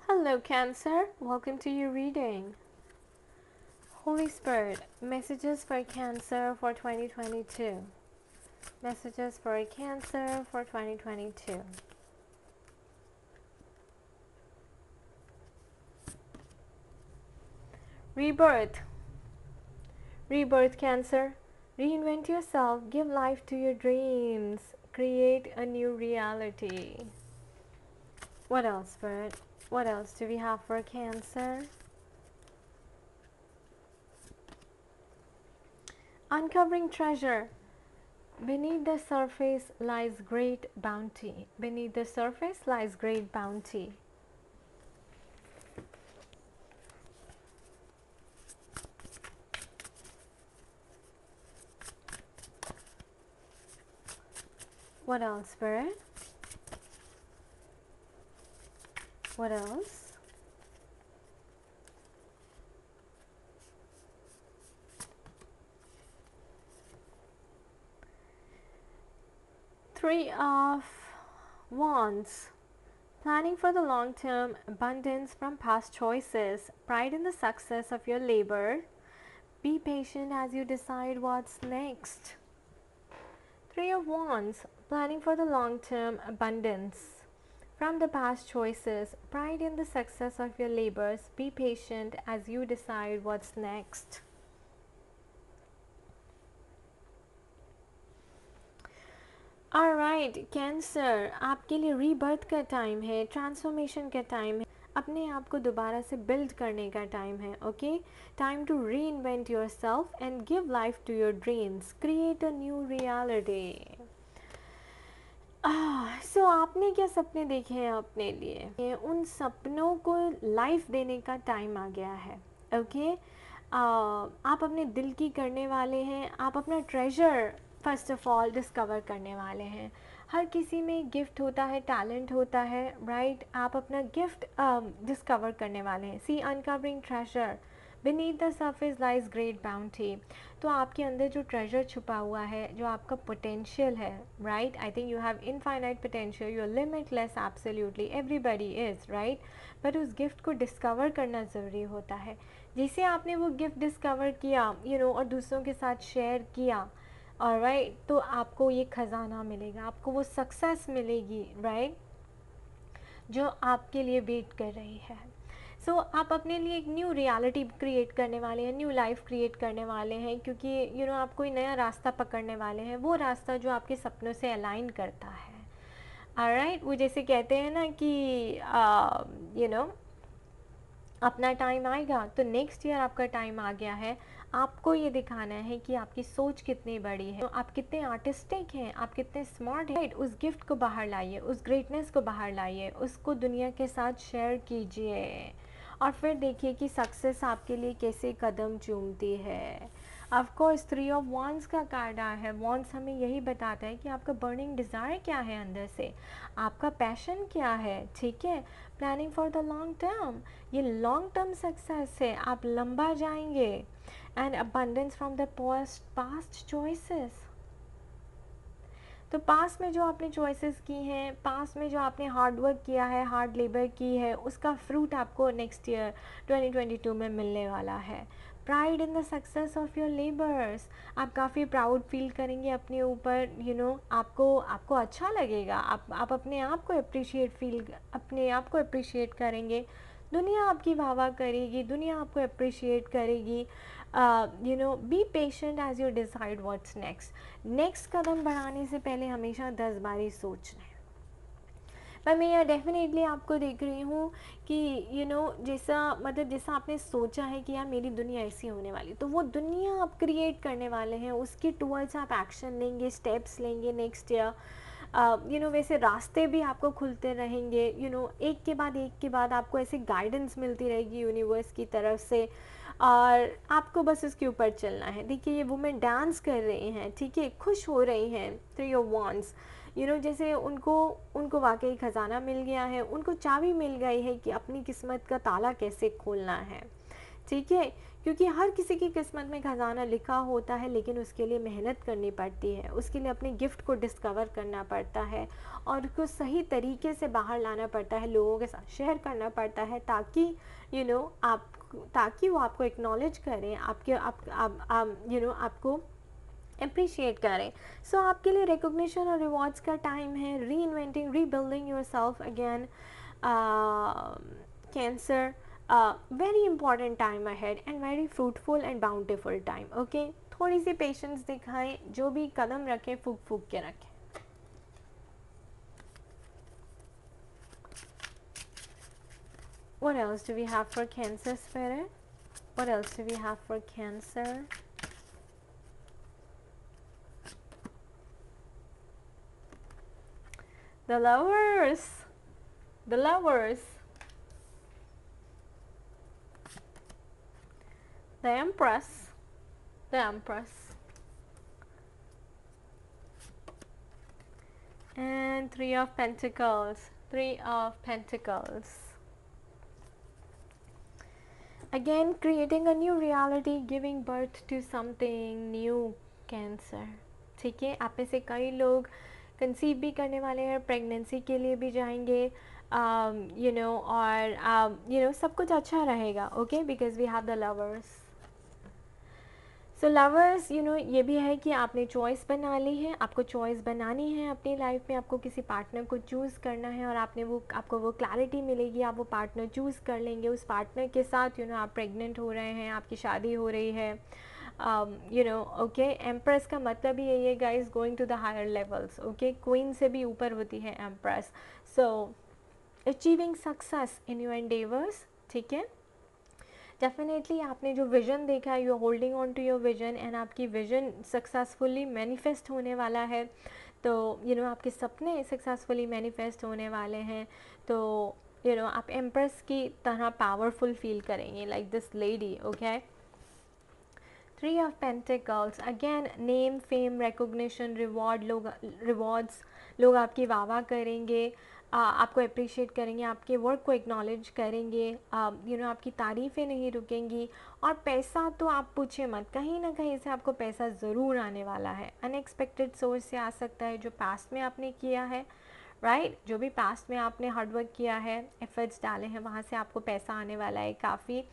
Hello, Cancer. Welcome to your reading. Holy Spirit, messages for Cancer for 2022. Messages for Cancer for 2022. Rebirth. Rebirth, Cancer. Reinvent yourself. Give life to your dreams. Create a new reality. What else, Spirit? What else do we have for Cancer? Uncovering treasure. Beneath the surface lies great bounty. Beneath the surface lies great bounty. What else, Spirit? What else? Three of Wands. Planning for the long term, abundance from past choices, pride in the success of your labor. Be patient as you decide what's next. Three of Wands. Planning for the long term, abundance from the past choices, pride in the success of your labors. Be patient as you decide what's next. Alright, Cancer, आपके लिए rebirth का time है, transformation का time है, अपने आप को दोबारा से बिल्ड करने का टाइम है, okay? Time to reinvent yourself and give life to your dreams, create a new reality. So आपने क्या सपने देखे हैं अपने लिए? उन सपनों को लाइफ देने का टाइम आ गया है, ओके? आप अपने दिल की करने वाले हैं, आप अपना treasure first of all discover करने वाले हैं। हर किसी में गिफ्ट होता है, टैलेंट होता है, राइट? आप अपना गिफ्ट डिस्कवर करने वाले हैं। See uncovering treasure, beneath the surface lies great bounty. तो आपके अंदर जो ट्रेजर छुपा हुआ है, जो आपका पोटेंशियल है, right? I think you have infinite potential, you are limitless, absolutely everybody is, right? But उस गिफ्ट को डिस्कवर करना ज़रूरी होता है। जैसे आपने वो गिफ्ट डिस्कवर किया, और दूसरों के साथ शेयर किया, ऑलराइट, तो आपको ये ख़जाना मिलेगा, आपको वो सक्सेस मिलेगी, राइट? जो आपके लिए वेट कर रही है। सो आप अपने लिए एक न्यू रियलिटी क्रिएट करने वाले हैं, न्यू लाइफ क्रिएट करने वाले हैं, क्योंकि आप कोई नया रास्ता पकड़ने वाले हैं, वो रास्ता जो आपके सपनों से अलाइन करता है। ऑलराइट, वो जैसे कहते हैं ना कि अपना टाइम आएगा, तो नेक्स्ट ईयर आपका टाइम आ गया है। आपको ये दिखाना है कि आपकी सोच कितनी बड़ी है, आप कितने आर्टिस्टिक हैं, आप कितने स्मार्ट हैं। उस गिफ्ट को बाहर लाइए, उस ग्रेटनेस को बाहर लाइए, उसको दुनिया के साथ शेयर कीजिए, और फिर देखिए कि सक्सेस आपके लिए कैसे कदम चूमती है। ऑफ कोर्स 3 ऑफ वॉन्ड्स का कार्ड आया है। वॉन्ड्स हमें यही बताता है कि आपका बर्निंग डिज़ायर क्या है अंदर से, आपका पैशन क्या है, ठीक है? Planning for the long term, ये लॉन्ग टर्म सक्सेस है, आप लंबा जाएंगे। And abundance from the past choices, तो पास्ट में जो आपने चॉइसेस की हैं, पास्ट में जो आपने हार्ड वर्क किया है, हार्ड लेबर की है, उसका फ्रूट आपको नेक्स्ट ईयर 2022 में मिलने वाला है। Pride in the success of your labours, आप काफ़ी प्राउड फील करेंगे अपने ऊपर, आपको अच्छा लगेगा, आप अपने आप को अप्रिशिएट करेंगे। दुनिया आपकी वाह वाह करेगी, दुनिया आपको अप्रिशिएट करेगी. Be patient as you decide what's next. Next कदम बढ़ाने से पहले हमेशा 10 बार ही सोचना है. पर मैं यह डेफिनेटली आपको देख रही हूँ कि जैसा मतलब जैसा आपने सोचा है कि यार मेरी दुनिया ऐसी होने वाली, तो वो दुनिया आप क्रिएट करने वाले हैं, उसके टूवर्ड्स आप एक्शन लेंगे, स्टेप्स लेंगे नेक्स्ट ईयर. वैसे रास्ते भी आपको खुलते रहेंगे, एक के बाद आपको ऐसी गाइडेंस मिलती रहेगी यूनिवर्स की तरफ से, और आपको बस उसके ऊपर चलना है. देखिए ये वुमेन डांस कर रही हैं, ठीक है, खुश हो रही हैं, 3 of Wands. जैसे उनको उनको वाकई ख़जाना मिल गया है, उनको चाबी मिल गई है कि अपनी किस्मत का ताला कैसे खोलना है, ठीक है. क्योंकि हर किसी की किस्मत में ख़जाना लिखा होता है, लेकिन उसके लिए मेहनत करनी पड़ती है, उसके लिए अपने गिफ्ट को डिस्कवर करना पड़ता है, और उसको सही तरीके से बाहर लाना पड़ता है, लोगों के साथ शेयर करना पड़ता है, ताकि आप ताकि वो आपको एक्नॉलेज करें, आपके आपको अप्रिशिएट करें. सो आपके लिए रिकॉग्निशन और रिवॉर्ड्स का टाइम है. री inventing, rebuilding your self again. Cancer, very important time ahead and very fruitful and bountiful time. Okay, थोड़ी सी पेशेंस दिखाएं, जो भी कदम रखें फूक फूक के रखें. What else do we have for Cancer, Spirit? What else do we have for Cancer? The Lovers. The Lovers. The Empress. The Empress. And 3 of Pentacles. 3 of Pentacles. Again, creating a new reality, giving birth to something new, Cancer. ठीक है, आप में से कई लोग conceive भी करने वाले हैं, प्रेगनेंसी के लिए भी जाएंगे, और सब कुछ अच्छा रहेगा. Okay, because we have the lovers. So lovers, ये भी है कि आपने चॉइस बना ली है, आपको चॉइस बनानी है अपनी लाइफ में, आपको किसी पार्टनर को चूज़ करना है, और आपको वो क्लैरिटी मिलेगी, आप वो पार्टनर चूज़ कर लेंगे. उस पार्टनर के साथ आप प्रेग्नेंट हो रहे हैं, आपकी शादी हो रही है. ओके, एम्प्रेस का मतलब ही यही है guys, going to the higher levels. Okay, queen से भी ऊपर होती है empress. So achieving success in your endeavours. ठीक है, डेफिनेटली आपने जो विज़न देखा है, you are holding on to your vision, and आपकी विज़न सक्सेसफुली मैनिफेस्ट होने वाला है. तो आपके सपने सक्सेसफुली मैनिफेस्ट होने वाले हैं. तो आप एम्प्रेस की तरह पावरफुल फील करेंगे, like this lady. Okay, 3 of Pentacles. Again name, fame, recognition, rewards. लोग आपकी वाह वाह करेंगे, आपको अप्रिशिएट करेंगे, आपके वर्क को एक्नॉलेज करेंगे, आपकी तारीफ़ें नहीं रुकेंगी. और पैसा तो आप पूछे मत, कहीं ना कहीं से आपको पैसा ज़रूर आने वाला है. अनएक्सपेक्टेड सोर्स से आ सकता है, जो पास्ट में आपने किया है, राइट, जो भी पास्ट में आपने हार्डवर्क किया है, एफर्ट्स डाले हैं, वहाँ से आपको पैसा आने वाला है काफ़ी,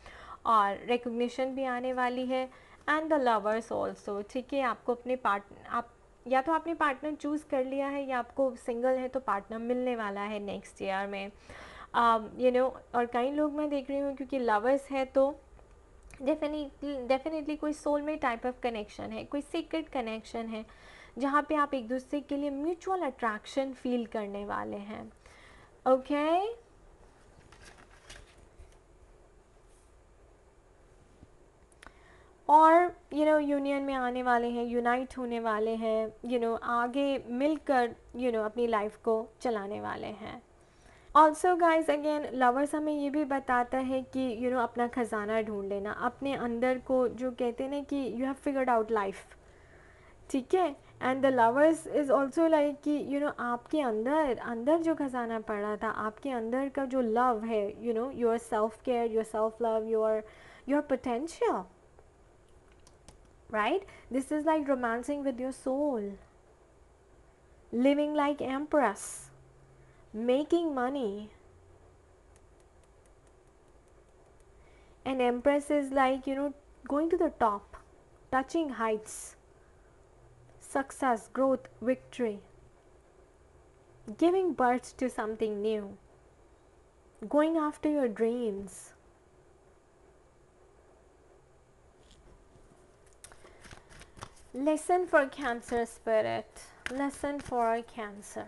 और रिकॉग्निशन भी आने वाली है. And the lovers also. ठीक है, आपको अपने आप या तो आपने पार्टनर चूज़ कर लिया है, या आपको सिंगल है तो पार्टनर मिलने वाला है नेक्स्ट ईयर में. और कई लोग मैं देख रही हूँ, क्योंकि लवर्स है तो डेफिनेटली कोई सोलमेट टाइप ऑफ कनेक्शन है, कोई सीक्रेट कनेक्शन है, जहाँ पे आप एक दूसरे के लिए म्यूचुअल अट्रैक्शन फील करने वाले हैं. ओके, और यूनियन में आने वाले हैं, यूनाइट होने वाले हैं, आगे मिलकर अपनी लाइफ को चलाने वाले हैं. ऑल्सो गाइज, अगेन लवर्स हमें ये भी बताता है कि अपना ख़जाना ढूंढ लेना, अपने अंदर को, जो कहते हैं ना कि you have figured out life. ठीक है, and the lovers is also like कि आपके अंदर अंदर जो खजाना पड़ा था, आपके अंदर का जो लव है, your self care, your self love, your potential, right? This is like romancing with your soul, living like empress, making money. An empress is like going to the top, touching heights, success, growth, victory, giving birth to something new. going after your dreams. Lesson for Cancer spirit. Lesson for Cancer.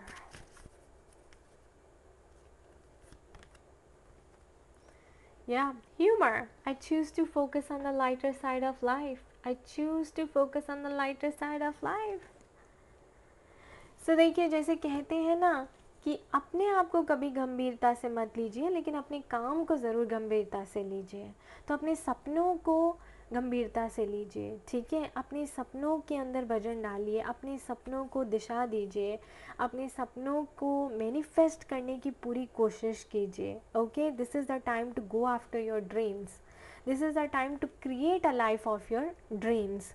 Yeah, humor. I choose to focus on the lighter side of life. I choose to focus on the lighter side of life. So देखिए, जैसे कहते हैं ना कि अपने आप को कभी गंभीरता से मत लीजिए, लेकिन अपने काम को ज़रूर गंभीरता से लीजिए। तो अपने सपनों को गंभीरता से लीजिए, ठीक है। अपने सपनों के अंदर वजन डालिए, अपने सपनों को दिशा दीजिए, अपने सपनों को मैनिफेस्ट करने की पूरी कोशिश कीजिए। Okay, this is the time to go after your dreams, this is the time to create a life of your dreams.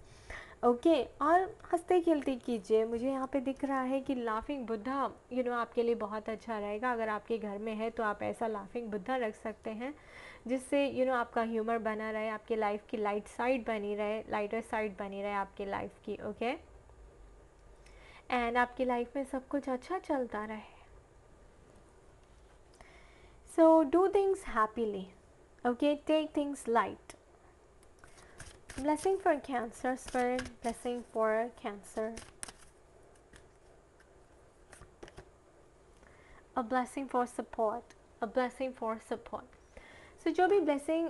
Okay, और हंसते खेलते कीजिए। मुझे यहाँ पे दिख रहा है कि लाफिंग बुद्धा आपके लिए बहुत अच्छा रहेगा। अगर आपके घर में है तो आप ऐसा लाफिंग बुद्धा रख सकते हैं जिससे आपका ह्यूमर बना रहे, आपके लाइफ की लाइट साइड बनी रहे, लाइटर साइड बनी रहे आपके लाइफ की। ओके, एंड आपकी लाइफ में सब कुछ अच्छा चलता रहे। So do things happily, okay, take things light. Blessing for Cancer spirit, blessing for Cancer. A blessing for support, a blessing for support. So जो भी blessing,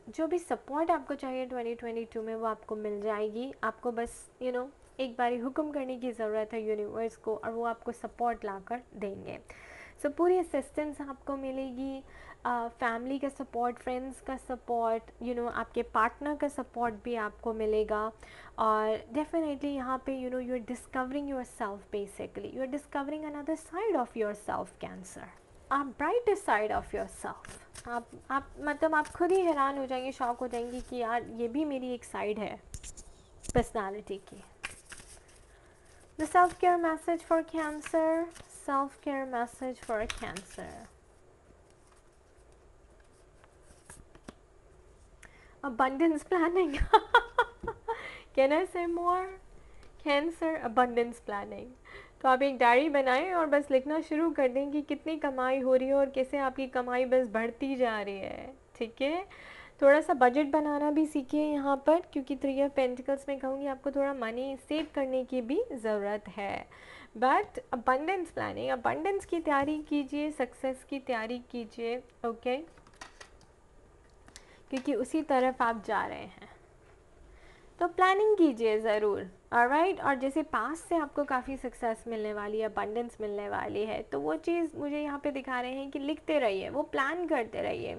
जो भी support आपको चाहिए 2022 में वो आपको मिल जाएगी। आपको बस एक बारी हुक्म करने की ज़रूरत है यूनिवर्स को, और वो आपको सपोर्ट ला कर देंगे। सो पूरी असिस्टेंस आपको मिलेगी, फैमिली का सपोर्ट, फ्रेंड्स का सपोर्ट, आपके पार्टनर का सपोर्ट भी आपको मिलेगा। और डेफिनेटली यहाँ पे you are discovering yourself, basically you are discovering another side of yourself cancer, आप brighter side of yourself. आप मतलब आप खुद ही हैरान हो जाएंगे, शॉक हो जाएंगे कि यार ये भी मेरी एक साइड है पर्सनालिटी की। The self-care message for Cancer. Self-care message for Cancer. Abundance planning. Can I say more? Cancer, abundance planning. तो आप एक डायरी बनाएं और बस लिखना शुरू कर दें कि कितनी कमाई हो रही है और कैसे आपकी कमाई बस बढ़ती जा रही है, ठीक है। थोड़ा सा बजट बनाना भी सीखिए यहाँ पर, क्योंकि 3 ऑफ पेंटिकल्स में कहूँगी आपको थोड़ा मनी सेव करने की भी ज़रूरत है। बट अबंडेंस प्लानिंग, अबंडेंस की तैयारी कीजिए, सक्सेस की तैयारी कीजिए, ओके, क्योंकि उसी तरफ आप जा रहे हैं। तो प्लानिंग कीजिए ज़रूर, ऑलराइट। और जैसे पास से आपको काफ़ी सक्सेस मिलने वाली है, अबंडेंस मिलने वाली है, तो वो चीज़ मुझे यहाँ पे दिखा रहे हैं कि लिखते रहिए, वो प्लान करते रहिए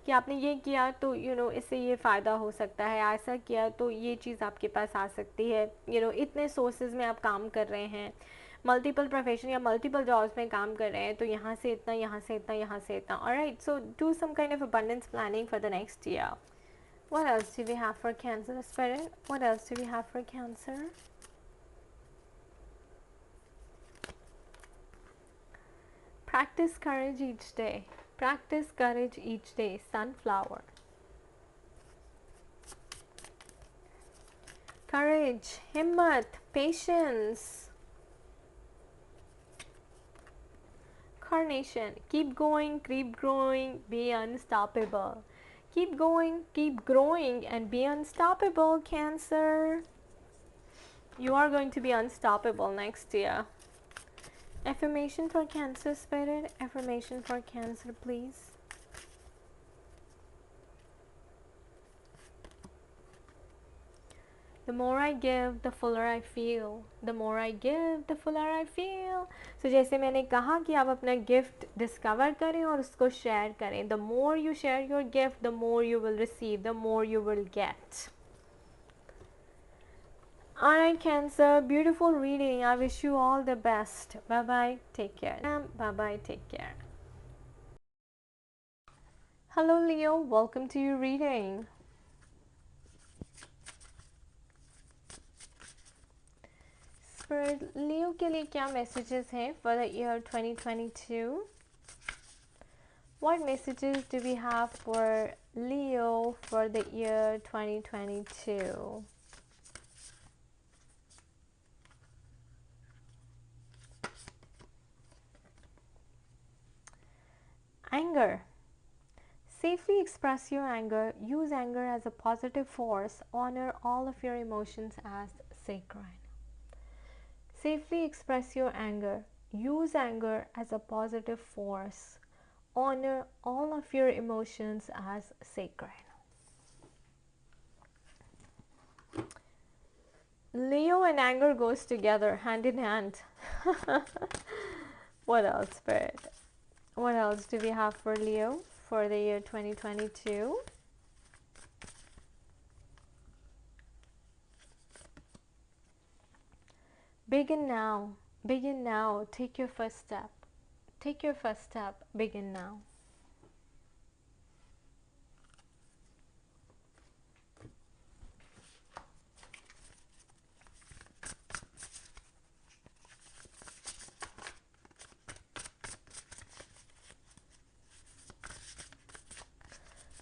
कि आपने ये किया तो इससे ये फ़ायदा हो सकता है, ऐसा किया तो ये चीज़ आपके पास आ सकती है। इतने सोर्सेज में आप काम कर रहे हैं, मल्टीपल प्रोफेशन या मल्टीपल जॉब्स में काम कर रहे हैं, तो यहाँ से इतना, यहाँ से इतना, यहाँ से इतना, alright. So do some kind of abundance planning for the next year. What else do we have for Cancer spirit? What else do we have for Cancer? Practice courage each day. Practice courage each day. Sunflower. Courage, himmat, patience. Carnation. Keep going, keep growing, be unstoppable. Keep going, keep growing, and be unstoppable, Cancer. You are going to be unstoppable next year. Affirmation for Cancer spirit. Affirmation for Cancer, please. The more I give, the fuller I feel. The more I give, the fuller I feel. So जैसे मैंने कहा कि आप अपना gift discover करें और उसको share करें. The more you share your gift, the more you will receive, the more you will get. Alright, Cancer, beautiful reading. I wish you all the best. Bye bye, take care. Bye bye, take care. Hello, Leo, welcome to your reading. Spirit, Leo के लिए क्या messages हैं for the year 2022? What messages do we have for Leo for the year 2022? Anger. Safely express your anger. Use anger as a positive force. Honor all of your emotions as sacred. Safely express your anger. Use anger as a positive force. Honor all of your emotions as sacred. Leo and anger goes together, hand in hand. What else, Spirit? What else do we have for Leo for the year 2022? Begin now. Begin now. Take your first step. Take your first step. Begin now.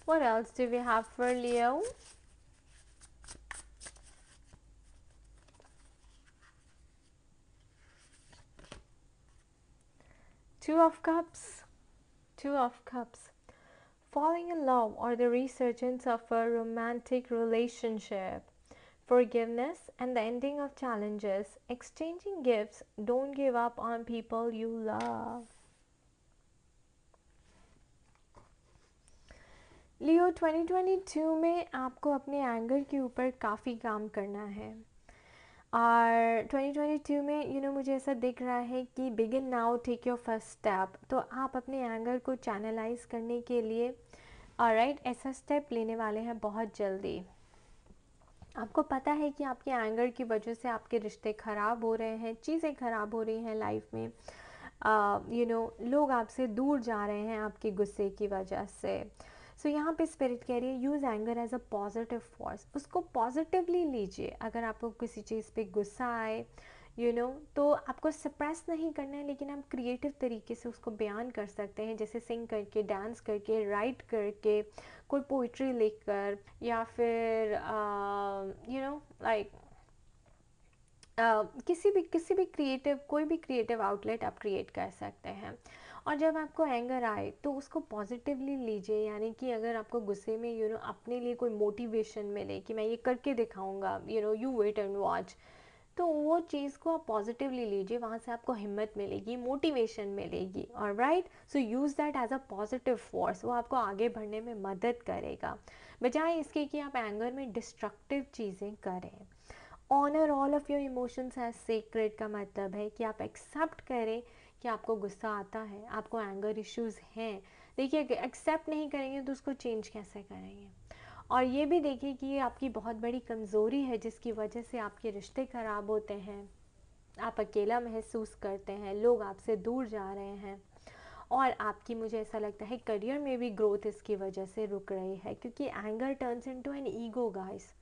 What else do we have for Leo? Two of Cups. Two of Cups. Falling in love or the resurgence of a romantic relationship. Forgiveness and the ending of challenges. Exchanging gifts. Don't give up on people you love. लियो 2022 में आपको अपने anger के ऊपर काफ़ी काम करना है और 2022 में मुझे ऐसा दिख रहा है कि begin now take your first step. तो आप अपने एंगर को चैनलाइज करने के लिए ऑलराइट ऐसा स्टेप लेने वाले हैं बहुत जल्दी. आपको पता है कि आपके एंगर की वजह से आपके रिश्ते ख़राब हो रहे हैं, चीज़ें ख़राब हो रही हैं लाइफ में. लोग आपसे दूर जा रहे हैं आपके गुस्से की वजह से. सो यहाँ पे स्पिरिट कह रही है use anger as a positive force. उसको पॉजिटिवली लीजिए. अगर आपको किसी चीज़ पे गुस्सा आए तो आपको सप्रेस नहीं करना है, लेकिन आप क्रिएटिव तरीके से उसको बयान कर सकते हैं, जैसे सिंग करके, डांस करके, राइट करके, कोई पोइट्री लिखकर, या फिर लाइक किसी भी क्रिएटिव, कोई भी क्रिएटिव आउटलेट आप क्रिएट कर सकते हैं. और जब आपको एंगर आए तो उसको पॉजिटिवली लीजिए. यानी कि अगर आपको गुस्से में अपने लिए कोई मोटिवेशन मिले कि मैं ये करके दिखाऊंगा, यू वेट एंड वॉच, तो वो चीज़ को आप पॉजिटिवली लीजिए. वहाँ से आपको हिम्मत मिलेगी, मोटिवेशन मिलेगी. Alright, so use that as a positive force. वो आपको आगे बढ़ने में मदद करेगा, बजाय इसके कि आप एंगर में डिस्ट्रक्टिव चीज़ें करें. Honour all of your emotions as sacred का मतलब है कि आप एक्सेप्ट करें कि आपको गुस्सा आता है, आपको एंगर इश्यूज़ हैं. देखिए, एक्सेप्ट नहीं करेंगे तो उसको चेंज कैसे करेंगे. और ये भी देखिए कि ये आपकी बहुत बड़ी कमज़ोरी है, जिसकी वजह से आपके रिश्ते ख़राब होते हैं, आप अकेला महसूस करते हैं, लोग आपसे दूर जा रहे हैं, और आपकी, मुझे ऐसा लगता है, करियर में भी ग्रोथ इसकी वजह से रुक रही है, क्योंकि anger turns into an ego guys.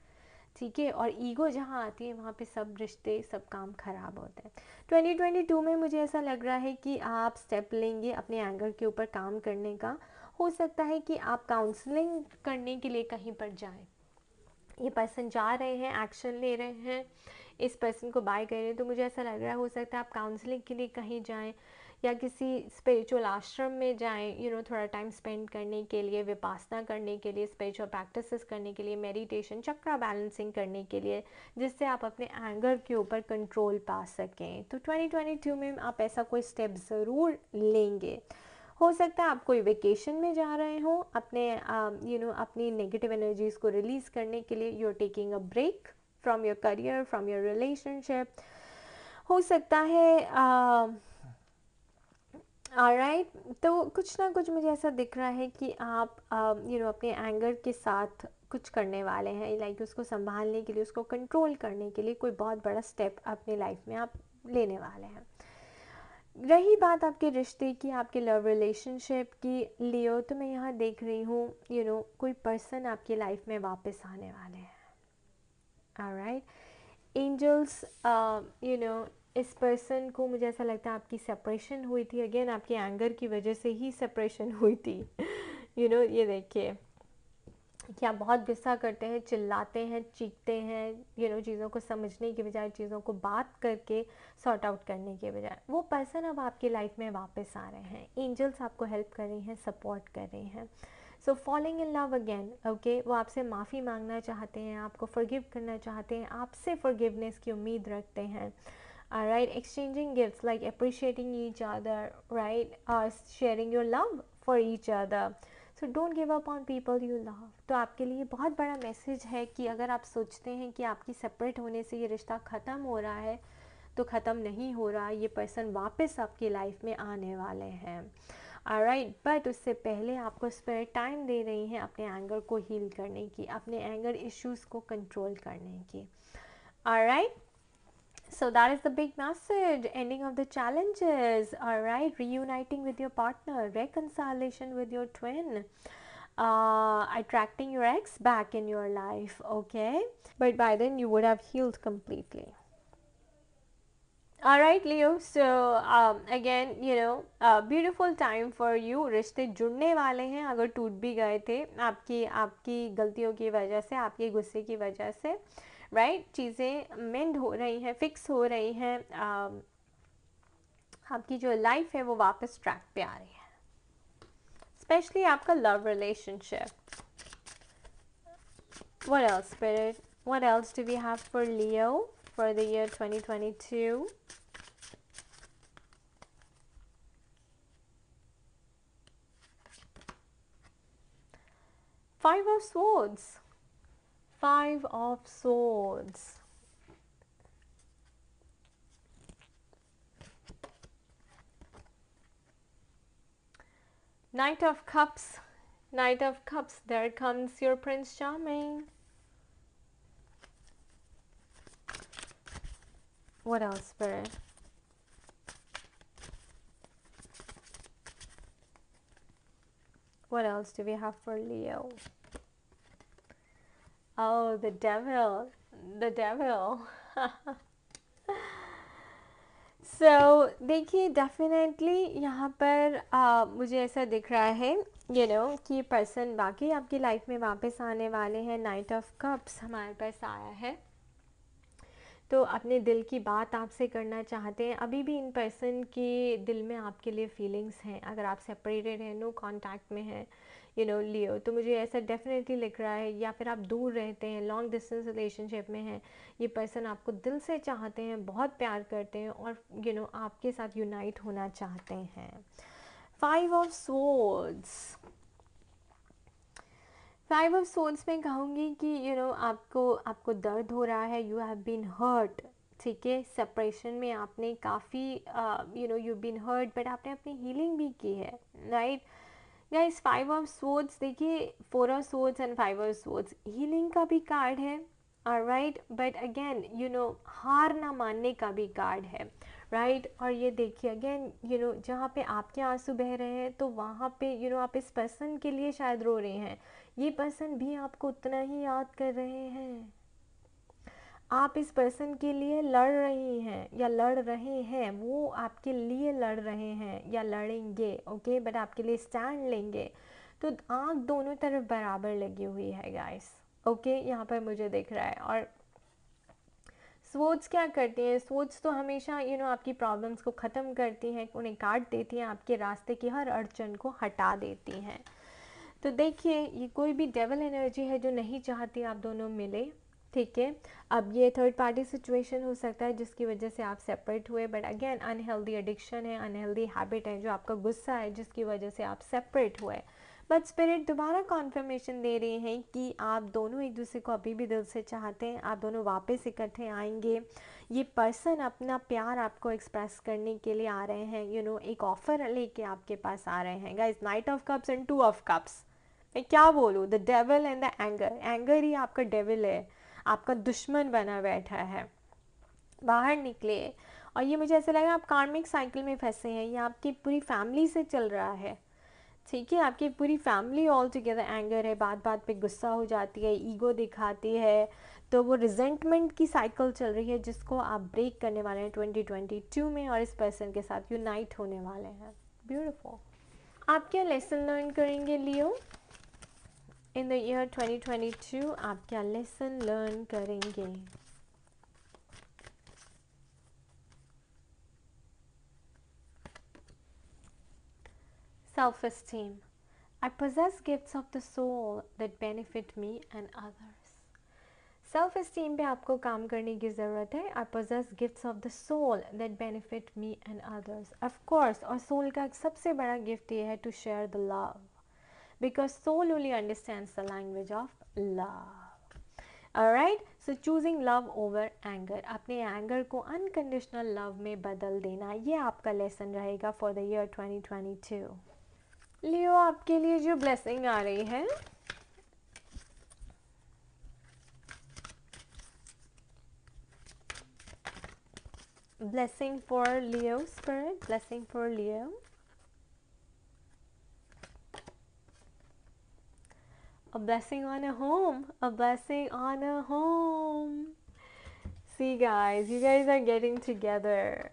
ठीक है, और ईगो जहाँ आती है वहाँ पे सब रिश्ते, सब काम ख़राब होते हैं. 2022 में मुझे ऐसा लग रहा है कि आप स्टेप लेंगे अपने एंगर के ऊपर काम करने का. हो सकता है कि आप काउंसलिंग करने के लिए कहीं पर जाएं. ये पर्सन जा रहे हैं, एक्शन ले रहे हैं, इस पर्सन को बाय कर रहे हैं, तो मुझे ऐसा लग रहा है हो सकता है आप काउंसलिंग के लिए कहीं जाएं, या किसी स्पिरिचुअल आश्रम में जाएं, थोड़ा टाइम स्पेंड करने के लिए, विपासना करने के लिए, स्पिरिचुअल प्रैक्टिसेस करने के लिए, मेडिटेशन, चक्रा बैलेंसिंग करने के लिए, जिससे आप अपने एंगर के ऊपर कंट्रोल पा सकें. तो 2022 में आप ऐसा कोई स्टेप ज़रूर लेंगे. हो सकता है आप कोई वेकेशन में जा रहे हो, अपने अपनी नेगेटिव एनर्जीज़ को रिलीज़ करने के लिए. You are taking a break from your career, from your relationship. हो सकता है ऑलराइट, तो कुछ ना कुछ मुझे ऐसा दिख रहा है कि आप अपने एंगर के साथ कुछ करने वाले हैं, लाइक उसको संभालने के लिए, उसको कंट्रोल करने के लिए कोई बहुत बड़ा स्टेप अपने लाइफ में आप लेने वाले हैं. रही बात आपके रिश्ते की, आपके लव रिलेशनशिप की लियो, तो मैं यहाँ देख रही हूँ कोई पर्सन आपकी लाइफ में वापस आने वाले हैं. ऑलराइट, एंजल्स इस पर्सन को, मुझे ऐसा लगता है आपकी सेपरेशन हुई थी, अगेन आपके एंगर की वजह से ही सेपरेशन हुई थी. ये देखिए, या बहुत गुस्सा करते हैं, चिल्लाते हैं, चीखते हैं, चीज़ों को समझने के बजाय, चीज़ों को बात करके सॉर्ट आउट करने के बजाय, वो पर्सन अब आपकी लाइफ में वापस आ रहे हैं। एंजल्स आपको हेल्प कर रही हैं, सपोर्ट कर रही हैं। So falling in love again, okay, वो आपसे माफ़ी मांगना चाहते हैं, आपको फॉरगिव करना चाहते हैं, आपसे फॉरगिवनेस की उम्मीद रखते हैं। Alright, exchanging gifts like appreciating each other, right? Sharing your love for each other. So don't give up on people you love. तो आपके लिए बहुत बड़ा मैसेज है कि अगर आप सोचते हैं कि आपकी सेपरेट होने से ये रिश्ता ख़त्म हो रहा है, तो ख़त्म नहीं हो रहा, ये पर्सन वापस आपकी लाइफ में आने वाले हैं। ऑलराइट, बट उससे पहले आपको स्पेयर टाइम दे रही हैं अपने एंगर को हील करने की, अपने एंगर इश्यूज़ को कंट्रोल करने की। Alright, so that is the big message. Ending of the challenges, all right, reuniting with your partner, reconciliation with your twin, attracting your ex back in your life, okay, but by then you would have healed completely. All right, Leo, so again, beautiful time for you. रिश्ते जुड़ने वाले हैं, अगर टूट भी गए थे आपकी आपकी गलतियों की वजह से, आपके गुस्से की वजह से, राइट, चीज़ें मेंड हो रही हैं, फिक्स हो रही हैं, आपकी जो लाइफ है वो वापस ट्रैक पे आ रही है, स्पेशली आपका love relationship. What else, Spirit? What else do we have for Leo for the year 2022? Five of Swords. Five of Swords. Knight of Cups. Knight of Cups. There comes your Prince Charming. What else, Spirit? What else do we have for Leo? Oh, the devil. The devil. So देखिए, definitely यहाँ पर मुझे ऐसा दिख रहा है कि person बाकी आपकी लाइफ में वापस आने वाले हैं। नाइट ऑफ कप्स हमारे पास आया है, तो अपने दिल की बात आपसे करना चाहते हैं। अभी भी इन पर्सन के दिल में आपके लिए फीलिंग्स हैं, अगर आप सेपरेटेड हैं, नो कांटेक्ट में हैं, लियो, तो मुझे ऐसा डेफिनेटली लिख रहा है। या फिर आप दूर रहते हैं, लॉन्ग डिस्टेंस रिलेशनशिप में हैं, ये पर्सन आपको दिल से चाहते हैं, बहुत प्यार करते हैं और आपके साथ यूनाइट होना चाहते हैं। Five of swords. Five of souls में कहूँगी कि आपको दर्द हो रहा है, यू हैव बीन हर्ट, ठीक है, सेपरेशन में आपने काफ़ी यू बीन हर्ट, बट आपने अपनी हीलिंग भी की है, right guys. Five of souls, देखिए, four of souls and five of souls healing का भी कार्ड है, राइट, बट अगेन हार ना मानने का भी कार्ड है, राइट। और ये देखिए अगेन जहाँ पे आपके आंसू बह रहे हैं, तो वहाँ पे आप इस पर्सन के लिए शायद रो रहे हैं, ये पर्सन भी आपको उतना ही याद कर रहे हैं, आप इस पर्सन के लिए लड़ रही हैं या लड़ रहे हैं, वो आपके लिए लड़ रहे हैं या लड़ेंगे, ओके, बट आपके लिए स्टैंड लेंगे। तो आँख दोनों तरफ बराबर लगी हुई है गाइस, ओके, यहाँ पर मुझे दिख रहा है। और स्वॉर्ड्स क्या करती हैं? स्वॉर्ड्स तो हमेशा आपकी प्रॉब्लम्स को ख़त्म करती हैं, उन्हें काट देती हैं, आपके रास्ते की हर अड़चन को हटा देती हैं। तो देखिए, ये कोई भी डेवल एनर्जी है जो नहीं चाहती आप दोनों मिले, ठीक है। अब ये थर्ड पार्टी सिचुएशन हो सकता है जिसकी वजह से आप सेपरेट हुए, बट अगेन अनहेल्दी एडिक्शन है, अनहेल्दी हैबिट है, जो आपका गुस्सा है जिसकी वजह से आप सेपरेट हुए। बट स्पिरिट दोबारा कॉन्फर्मेशन दे रहे हैं कि आप दोनों एक दूसरे को अभी भी दिल से चाहते हैं, आप दोनों वापस इकट्ठे आएंगे। ये पर्सन अपना प्यार आपको एक्सप्रेस करने के लिए आ रहे हैं, एक ऑफर लेके आपके पास आ रहे हैं guys. Night of cups and two of cups, मैं क्या बोलूँ, the devil and the anger. Anger he आपका डेविल है, आपका दुश्मन बना बैठा है, बाहर निकले। और ये मुझे ऐसा लगा आप कार्मिक साइकिल में फंसे हैं, ये आपकी पूरी फैमिली से चल रहा है, ठीक है, आपकी पूरी फैमिली ऑल टुगेदर एंगर है, बात बात पे गुस्सा हो जाती है, ईगो दिखाती है, तो वो रिजेंटमेंट की साइकिल चल रही है जिसको आप ब्रेक करने वाले हैं 2022 में, और इस पर्सन के साथ यूनाइट होने वाले हैं। ब्यूटीफुल। आप क्या लेसन लर्न करेंगे लियो इन द ईयर 2022 आप क्या लेसन लर्न करेंगे? Self esteem. I possess gifts of the soul that benefit me and others. Self esteem पे आपको काम करने की ज़रूरत है. I possess gifts of the soul that benefit me and others. Of course, और सोल का सबसे बड़ा गिफ्ट ये है to share the love. Because soul only understands the language of love. Alright, so choosing love over anger. अपने anger को unconditional love में बदल देना, ये आपका लेसन रहेगा फॉर द ईयर 2022. लियो, आपके लिए जो ब्लेसिंग आ रही है, blessing for Leo spirit, blessing for Leo. A blessing on a home, a blessing on a home. See guys, you guys are getting together.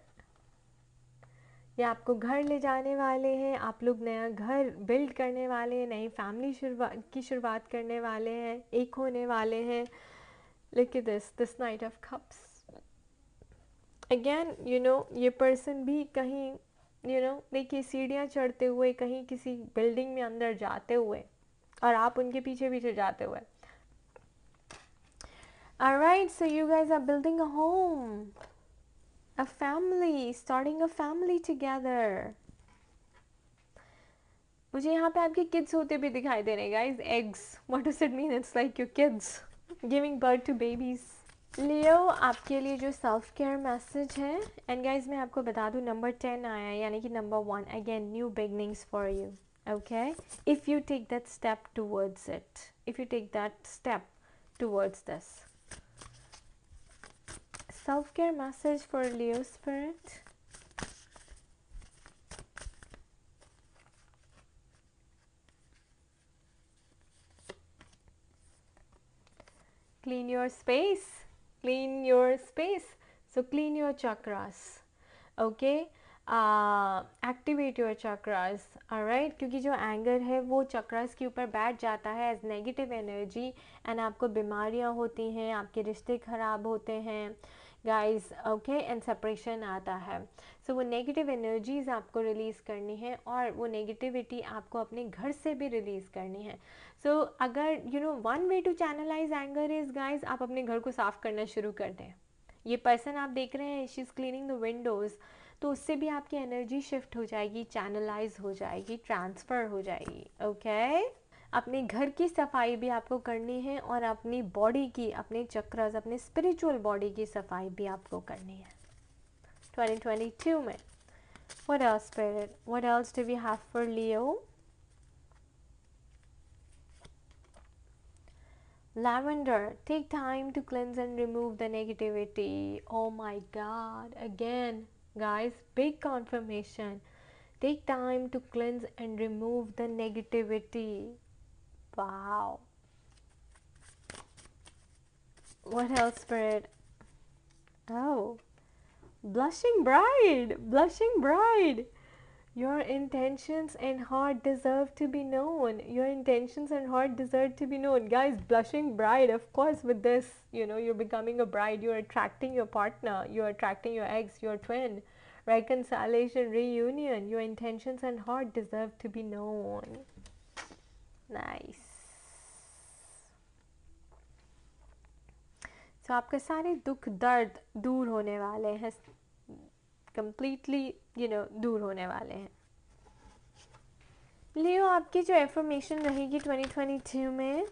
ये आपको घर ले जाने वाले हैं, आप लोग नया घर बिल्ड करने वाले हैं, नई फैमिली की शुरुआत करने वाले हैं, एक होने वाले हैं. Look at this Knight of Cups. Again ये पर्सन भी कहीं देखिए सीढ़ियाँ चढ़ते हुए कहीं किसी बिल्डिंग में अंदर जाते हुए और आप उनके पीछे पीछे जाते हुए. Alright, so you guys are building a home, a family, starting a family together. मुझे यहाँ पे आपके किड्स होते भी दिखाई दे रहे हैं guys. Eggs, what does it mean? It's like your kids giving birth to babies. लियो, आपके लिए जो सेल्फ केयर मैसेज है, एंड गाइज मैं आपको बता दूँ नंबर 10 आया है, यानी कि number 1 again new beginnings for you. Okay, if you take that step towards it, if you take that step towards this self care message for Leo spirit. Clean your space. Clean your space. So clean your chakras. Okay. Activate your chakras. Alright. क्योंकि जो anger है वो चक्रास के ऊपर बैठ जाता है as negative energy and आपको बीमारियाँ होती हैं, आपके रिश्ते खराब होते हैं गाइस. ओके, एंड सेपरेशन आता है. सो वो नेगेटिव एनर्जीज आपको रिलीज़ करनी है और वो नेगेटिविटी आपको अपने घर से भी रिलीज़ करनी है. सो अगर one way to channelise anger is guys, आप अपने घर को साफ़ करना शुरू कर दें. ये पर्सन आप देख रहे हैं, she is cleaning the Windows, तो उससे भी आपकी एनर्जी शिफ्ट हो जाएगी, चैनलाइज हो जाएगी, ट्रांसफ़र हो जाएगी. ओके, अपने घर की सफाई भी आपको करनी है और अपनी बॉडी की, अपने चक्रास, अपने स्पिरिचुअल बॉडी की सफाई भी आपको करनी है 2022 में. What else, Spirit? What else do we have for Leo? Lavender, take time to cleanse and remove the negativity. Oh my God, again, guys, big confirmation. Take time to cleanse and remove the negativity. Wow. What else, Spirit? Oh, blushing bride, blushing bride. Your intentions and heart deserve to be known. Your intentions and heart deserve to be known. Guys, blushing bride, of course, with this, you're becoming a bride. You're attracting your partner. You're attracting your ex, your twin. Reconciliation, reunion. Your intentions and heart deserve to be known. Nice. So आपके सारे दुख दर्द दूर होने वाले हैं, completely दूर होने वाले हैं. लियो, आपकी जो एफर्मेशन रहेगी 2022 में,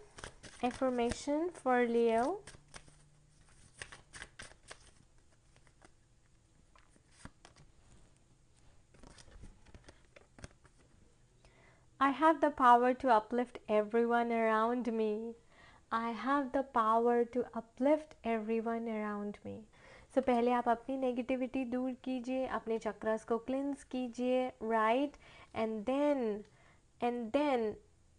affirmation for Leo. I have the power to uplift everyone around me. I have the power to uplift everyone around me. So पहले आप अपनी नेगेटिविटी दूर कीजिए, अपने चक्रास को क्लिंस कीजिए, right, and then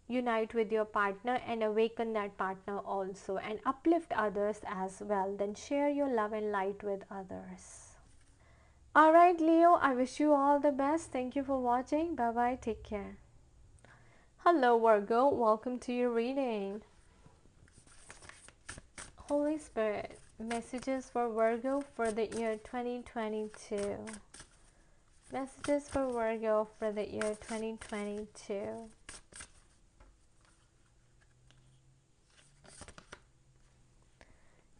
unite with your partner and awaken that partner also and uplift others as well. Then share your love and light with others. Alright Leo, I wish you all the best. Thank you for watching. Bye bye. Take care. Hello, Virgo. Welcome to your reading. Holy Spirit, messages for Virgo for the year 2022. Messages for Virgo for the year 2022.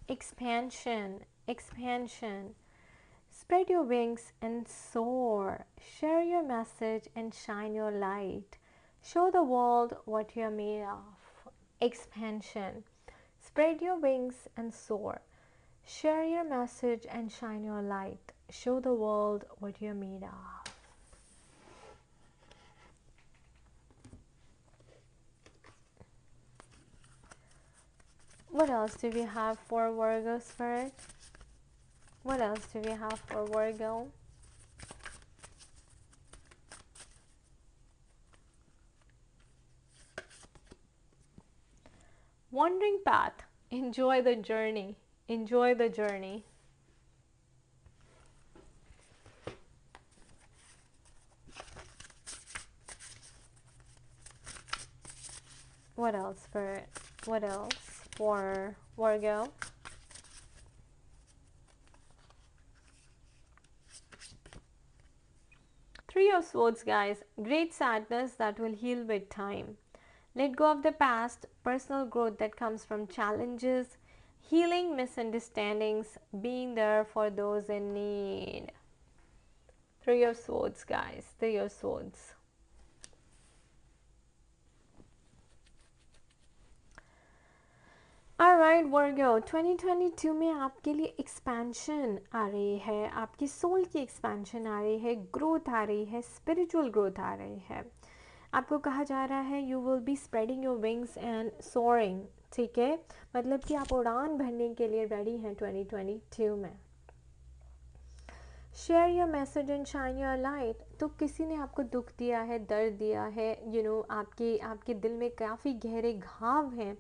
Expansion, expansion. Spread your wings and soar. Share your message and shine your light. Show the world what you are made of. Expansion. Spread your wings and soar. Share your message and shine your light. Show the world what you are made of. What else do we have for Virgo Spirit? What else do we have for Virgo? Wandering path. Enjoy the journey. Enjoy the journey. What else for Virgo? Three of Swords, guys. Great sadness that will heal with time. Let go of the past, personal growth that comes from challenges, healing misunderstandings, being there for those in need. Three of Swords, guys. Three of Swords. Alright Virgo, 2022 में आपके लिए expansion आ रही है, आपकी soul की expansion आ रही है, growth आ रही है, स्पिरिचुअल ग्रोथ आ रही है. आपको कहा जा रहा है you will be spreading your wings and soaring. ठीक है, मतलब कि आप उड़ान भरने के लिए रेडी हैं 2022 में. Share your message and shine your light. तो किसी ने आपको दुख दिया है, दर्द दिया है, आपके दिल में काफ़ी गहरे घाव हैं.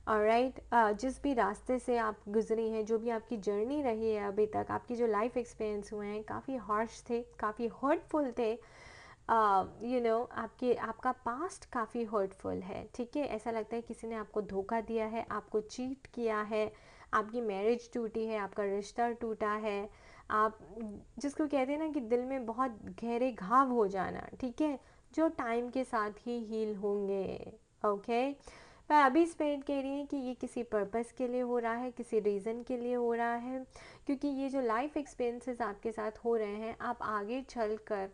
ऑलराइट, जिस भी रास्ते से आप गुजरी हैं, जो भी आपकी जर्नी रही है अभी तक, आपकी जो लाइफ एक्सपीरियंस हुए हैं काफ़ी हार्श थे, काफ़ी हर्टफुल थे. आपका पास्ट काफ़ी हर्टफुल है. ठीक है, ऐसा लगता है किसी ने आपको धोखा दिया है, आपको चीट किया है, आपकी मैरिज टूटी है, आपका रिश्ता टूटा है, आप जिसको कहते हैं ना कि दिल में बहुत गहरे घाव हो जाना. ठीक है, जो टाइम के साथ ही हील होंगे. ओके, पर अभी स्पिरिट कह रही है कि ये किसी पर्पस के लिए हो रहा है, किसी रीज़न के लिए हो रहा है, क्योंकि ये जो लाइफ एक्सपीरियंसेस आपके साथ हो रहे हैं, आप आगे चल कर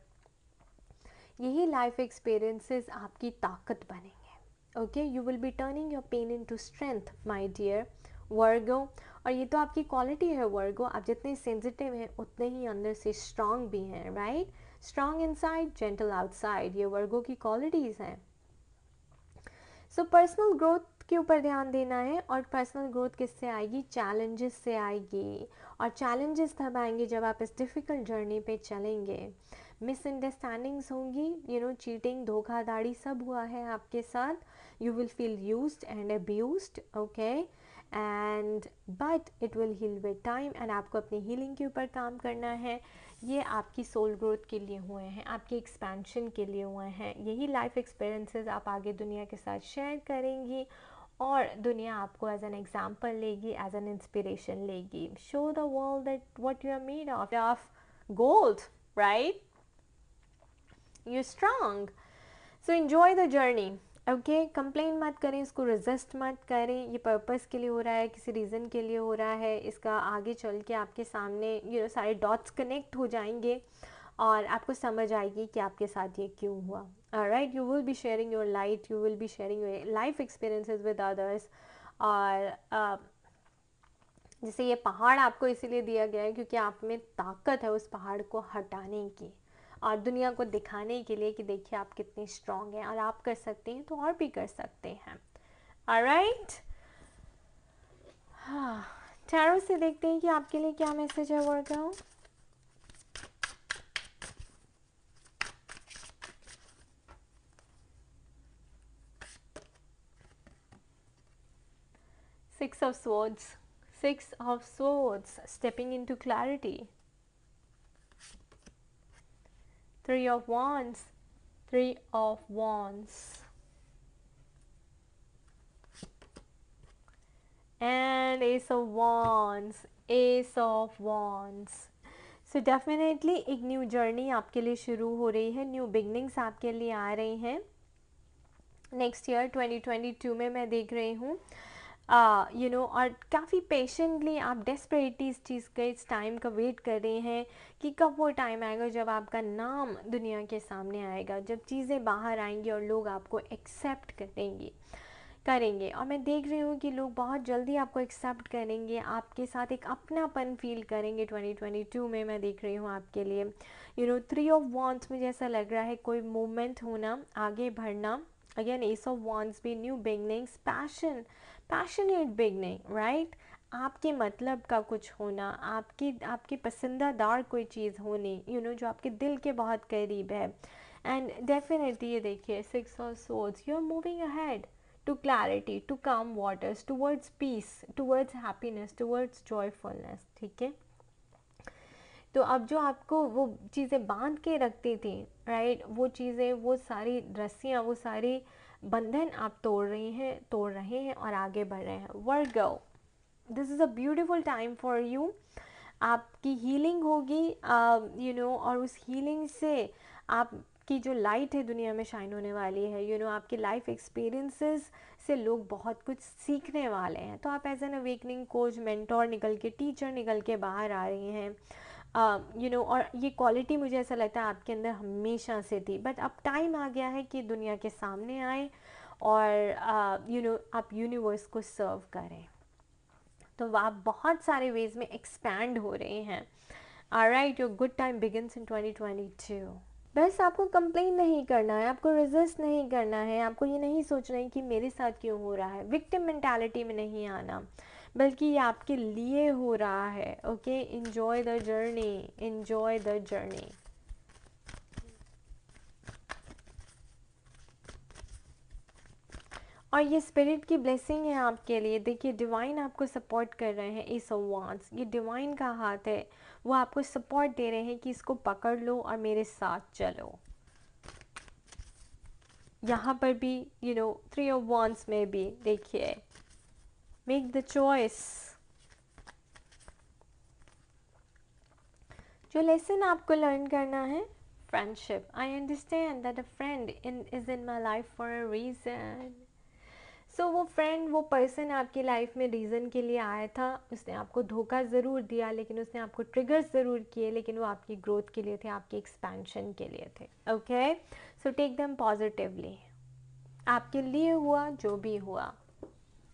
यही लाइफ एक्सपीरियंसेस आपकी ताकत बनेंगे. Okay, you will be turning your pain into strength my dear Virgo. और ये तो आपकी क्वालिटी है वर्गो. आप जितने सेंसिटिव हैं उतने ही अंदर से स्ट्रांग भी हैं. Right, strong inside, gentle outside, ये वर्गो की क्वालिटीज़ हैं. सो पर्सनल ग्रोथ के ऊपर ध्यान देना है. और पर्सनल ग्रोथ किससे आएगी? चैलेंजेस से आएगी. और चैलेंजेस तब आएंगे जब आप इस डिफ़िकल्ट जर्नी पे चलेंगे. मिसअंडरस्टैंडिंग्स होंगी, चीटिंग, धोखाधड़ी सब हुआ है आपके साथ. You will feel used and abused. Okay, and but it will heal with time. And आपको अपनी हीलिंग के ऊपर काम करना है. ये आपकी सोल ग्रोथ के लिए हुए हैं, आपकी एक्सपेंशन के लिए हुए हैं. यही लाइफ एक्सपीरियंसेस आप आगे दुनिया के साथ शेयर करेंगी और दुनिया आपको एज एन एग्जाम्पल लेगी, एज एन इंस्पिरेशन लेगी. Show the world that what you are made of gold. Right, you strong. So enjoy the journey. Okay, complain मत करें, इसको रेजिस्ट मत करें. ये पर्पस के लिए हो रहा है, किसी रीज़न के लिए हो रहा है. इसका आगे चल के आपके सामने सारे डॉट्स कनेक्ट हो जाएंगे और आपको समझ आएगी कि आपके साथ ये क्यों हुआ. Alright, you will be sharing your light, you will be sharing your life experiences with others. और जैसे ये पहाड़ आपको इसीलिए दिया गया है क्योंकि आप में ताकत है उस पहाड़ को हटाने की और दुनिया को दिखाने के लिए कि देखिए आप कितने स्ट्रांग हैं और आप कर सकते हैं तो और भी कर सकते हैं. ऑलराइट, हाँ, टैरो से देखते हैं कि आपके लिए क्या मैसेज है वर्गो. Six of Swords. Six of Swords, stepping into clarity. Three of Wands. Three of Wands. And S of wands, S of wands. So definitely एक न्यू जर्नी आपके लिए शुरू हो रही है, न्यू बिगनिंग्स आपके लिए आ रही हैं नेक्स्ट ईयर 2022 में, मैं देख रही हूँ। और काफ़ी पेशेंटली आप डेस्परेटली इस चीज़ का, इस टाइम का वेट कर रहे हैं कि कब वो टाइम आएगा जब आपका नाम दुनिया के सामने आएगा, जब चीज़ें बाहर आएंगी और लोग आपको एक्सेप्ट करेंगे। और मैं देख रही हूँ कि लोग बहुत जल्दी आपको एक्सेप्ट करेंगे, आपके साथ एक अपनापन फील करेंगे 2022 में, मैं देख रही हूँ आपके लिए। 3 ऑफ वॉन्ड्स मुझे ऐसा लग रहा है, कोई मूवमेंट होना, आगे बढ़ना। अगेन एस ऑफ वॉन्ड्स भी new beginnings, passionate beginning, right. आपके मतलब का कुछ होना, आपकी पसंदीदार कोई चीज़ होनी, जो आपके दिल के बहुत करीब है। एंड डेफिनेटली ये देखिए 6 of swords, you are moving ahead to clarity, to calm waters, towards peace, towards happiness, towards joyfulness, ठीक है। तो अब जो आपको वो चीज़ें बांध के रखती थी, राइट, वो चीज़ें, वो सारी रस्सियाँ, वो सारी बंधन आप तोड़ रहे हैं और आगे बढ़ रहे हैं। Virgo, this is a beautiful time for you. आपकी हीलिंग होगी, और उस हीलिंग से आपकी जो लाइट है दुनिया में शाइन होने वाली है। आपकी लाइफ एक्सपीरियंसेस से लोग बहुत कुछ सीखने वाले हैं। तो आप as an awakening coach, mentor निकल के, टीचर निकल के बाहर आ रही हैं। और ये क्वालिटी मुझे ऐसा लगता है आपके अंदर हमेशा से थी, बट अब टाइम आ गया है कि दुनिया के सामने आए और आप यूनिवर्स को सर्व करें। तो आप बहुत सारे वेज में एक्सपैंड हो रहे हैं। Alright, your good time begins in 2022। बस आपको कंप्लेन नहीं करना है, आपको रेजिस्ट नहीं करना है, आपको ये नहीं सोचना है कि मेरे साथ क्यों हो रहा है, विक्टिम मेंटालिटी में नहीं आना, बल्कि ये आपके लिए हो रहा है। Okay, enjoy the journey, enjoy the journey. और ये स्पिरिट की ब्लेसिंग है आपके लिए। देखिए डिवाइन आपको सपोर्ट कर रहे हैं, एस ऑफ वांड्स, ये डिवाइन का हाथ है, वो आपको सपोर्ट दे रहे हैं कि इसको पकड़ लो और मेरे साथ चलो। यहाँ पर भी 3 ऑफ वांड्स में भी देखिए, मेक द चॉइस। जो लेसन आपको लर्न करना है, friendship. I understand that a friend is in my life for a reason. So वो फ्रेंड, वो पर्सन आपकी लाइफ में रीज़न के लिए आया था। उसने आपको धोखा ज़रूर दिया, लेकिन उसने आपको ट्रिगर ज़रूर किए, लेकिन वो आपकी ग्रोथ के लिए थे, आपकी एक्सपेंशन के लिए थे। Okay, so take them positively. आपके लिए हुआ जो भी हुआ,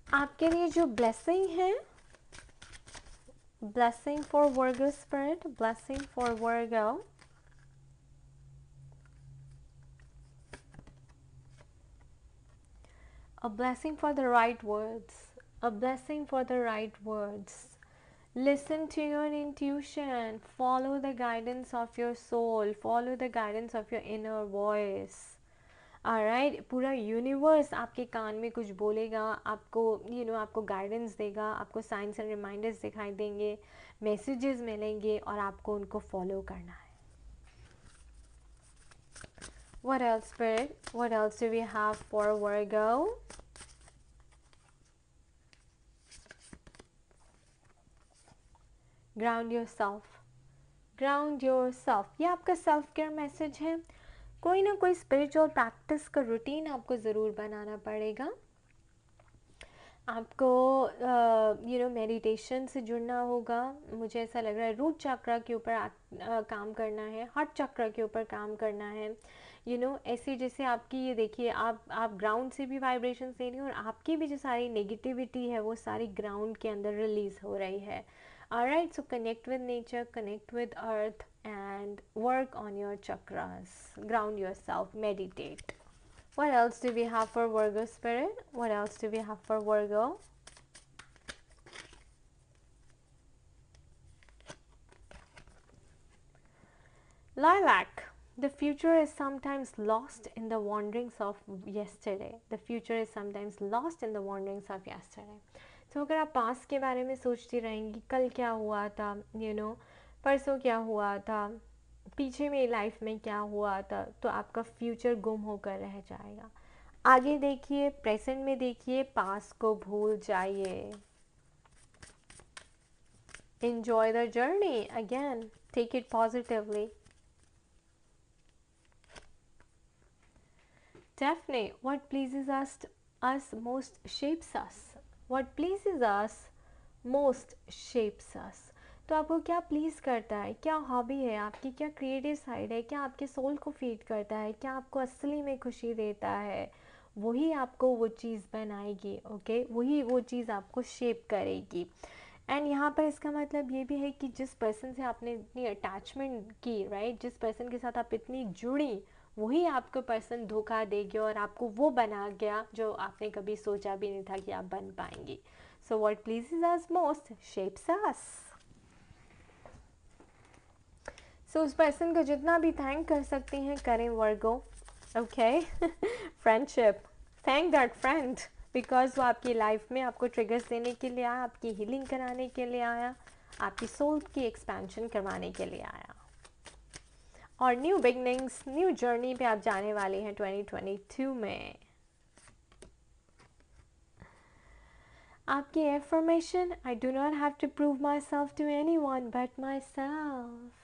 आपके लिए जो ब्लेसिंग है, blessing for Virgo spirit, blessing for Virgo. A blessing for the right words, a blessing for the right words. Listen to your intuition, follow the guidance of your soul, follow the guidance of your inner voice. Alright, पूरा universe आपके कान में कुछ बोलेगा, आपको आपको guidance देगा, आपको science and reminders दिखाई देंगे, मैसेजेस मिलेंगे और आपको उनको फॉलो करना है। What else, Spirit? What else do we have for Virgo? Ground yourself. Ground yourself. ये आपका सेल्फ केयर मैसेज है। कोई ना कोई स्पिरिचुअल प्रैक्टिस का रूटीन आपको ज़रूर बनाना पड़ेगा। आपको मेडिटेशन से जुड़ना होगा। मुझे ऐसा लग रहा है रूट चक्र के ऊपर काम करना है, हार्ट चक्र के ऊपर काम करना है। ऐसे जैसे आपकी ये देखिए, आप ग्राउंड से भी वाइब्रेशंस ले रही हैं और आपकी भी जो सारी नेगेटिविटी है वो सारी ग्राउंड के अंदर रिलीज हो रही है। Alright, so connect with nature, connect with earth and work on your chakras, ground yourself, meditate. What else do we have for Virgo spirit? What else do we have for Virgo? Lilac. The future is sometimes lost in the wanderings of yesterday. The future is sometimes lost in the wanderings of yesterday. तो अगर आप past के बारे में सोचती रहेंगी, कल क्या हुआ था, परसों क्या हुआ था, पीछे में लाइफ में क्या हुआ था, तो आपका फ्यूचर गुम होकर रह जाएगा। आगे देखिए, प्रेजेंट में देखिए, पास्ट को भूल जाइए। Enjoy the journey. Again, take it positively. Daphne, what pleases us most shapes us. What pleases us most shapes us. तो आपको क्या प्लीज़ करता है, क्या हॉबी है आपकी, क्या क्रिएटिव साइड है, क्या आपके सोल को फीड करता है, क्या आपको असली में खुशी देता है, वही आपको वो चीज़ बनाएगी. ओके, वही वो चीज़ आपको शेप करेगी. एंड यहाँ पर इसका मतलब ये भी है कि जिस पर्सन से आपने इतनी अटैचमेंट की, राइट, जिस पर्सन के साथ आप इतनी जुड़ी, वही आपको पर्सन धोखा देगी और आपको वो बना गया जो आपने कभी सोचा भी नहीं था कि आप बन पाएंगी. So what pleases us most shapes us. So उस पर्सन को जितना भी थैंक कर सकती हैं करें Virgo. Okay, friendship, thank that friend, because वो आपकी लाइफ में आपको ट्रिगर्स देने के लिए आया, आपकी हीलिंग कराने के लिए आया, आपकी सोल की एक्सपेंशन करवाने के लिए आया. और न्यू बिगनिंग्स, न्यू जर्नी पे आप जाने वाले हैं 2022 में. आपकी affirmation, I do not have to prove myself to anyone but myself.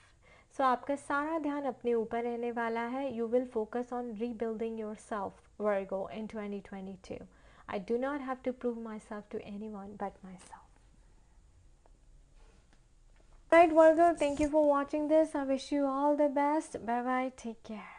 So आपका सारा ध्यान अपने ऊपर रहने वाला है. You will focus on rebuilding yourself Virgo in 2022. I do not have to prove myself to anyone but myself. Right, Virgo, thank you for watching this. I wish you all the best. Bye bye. Take care.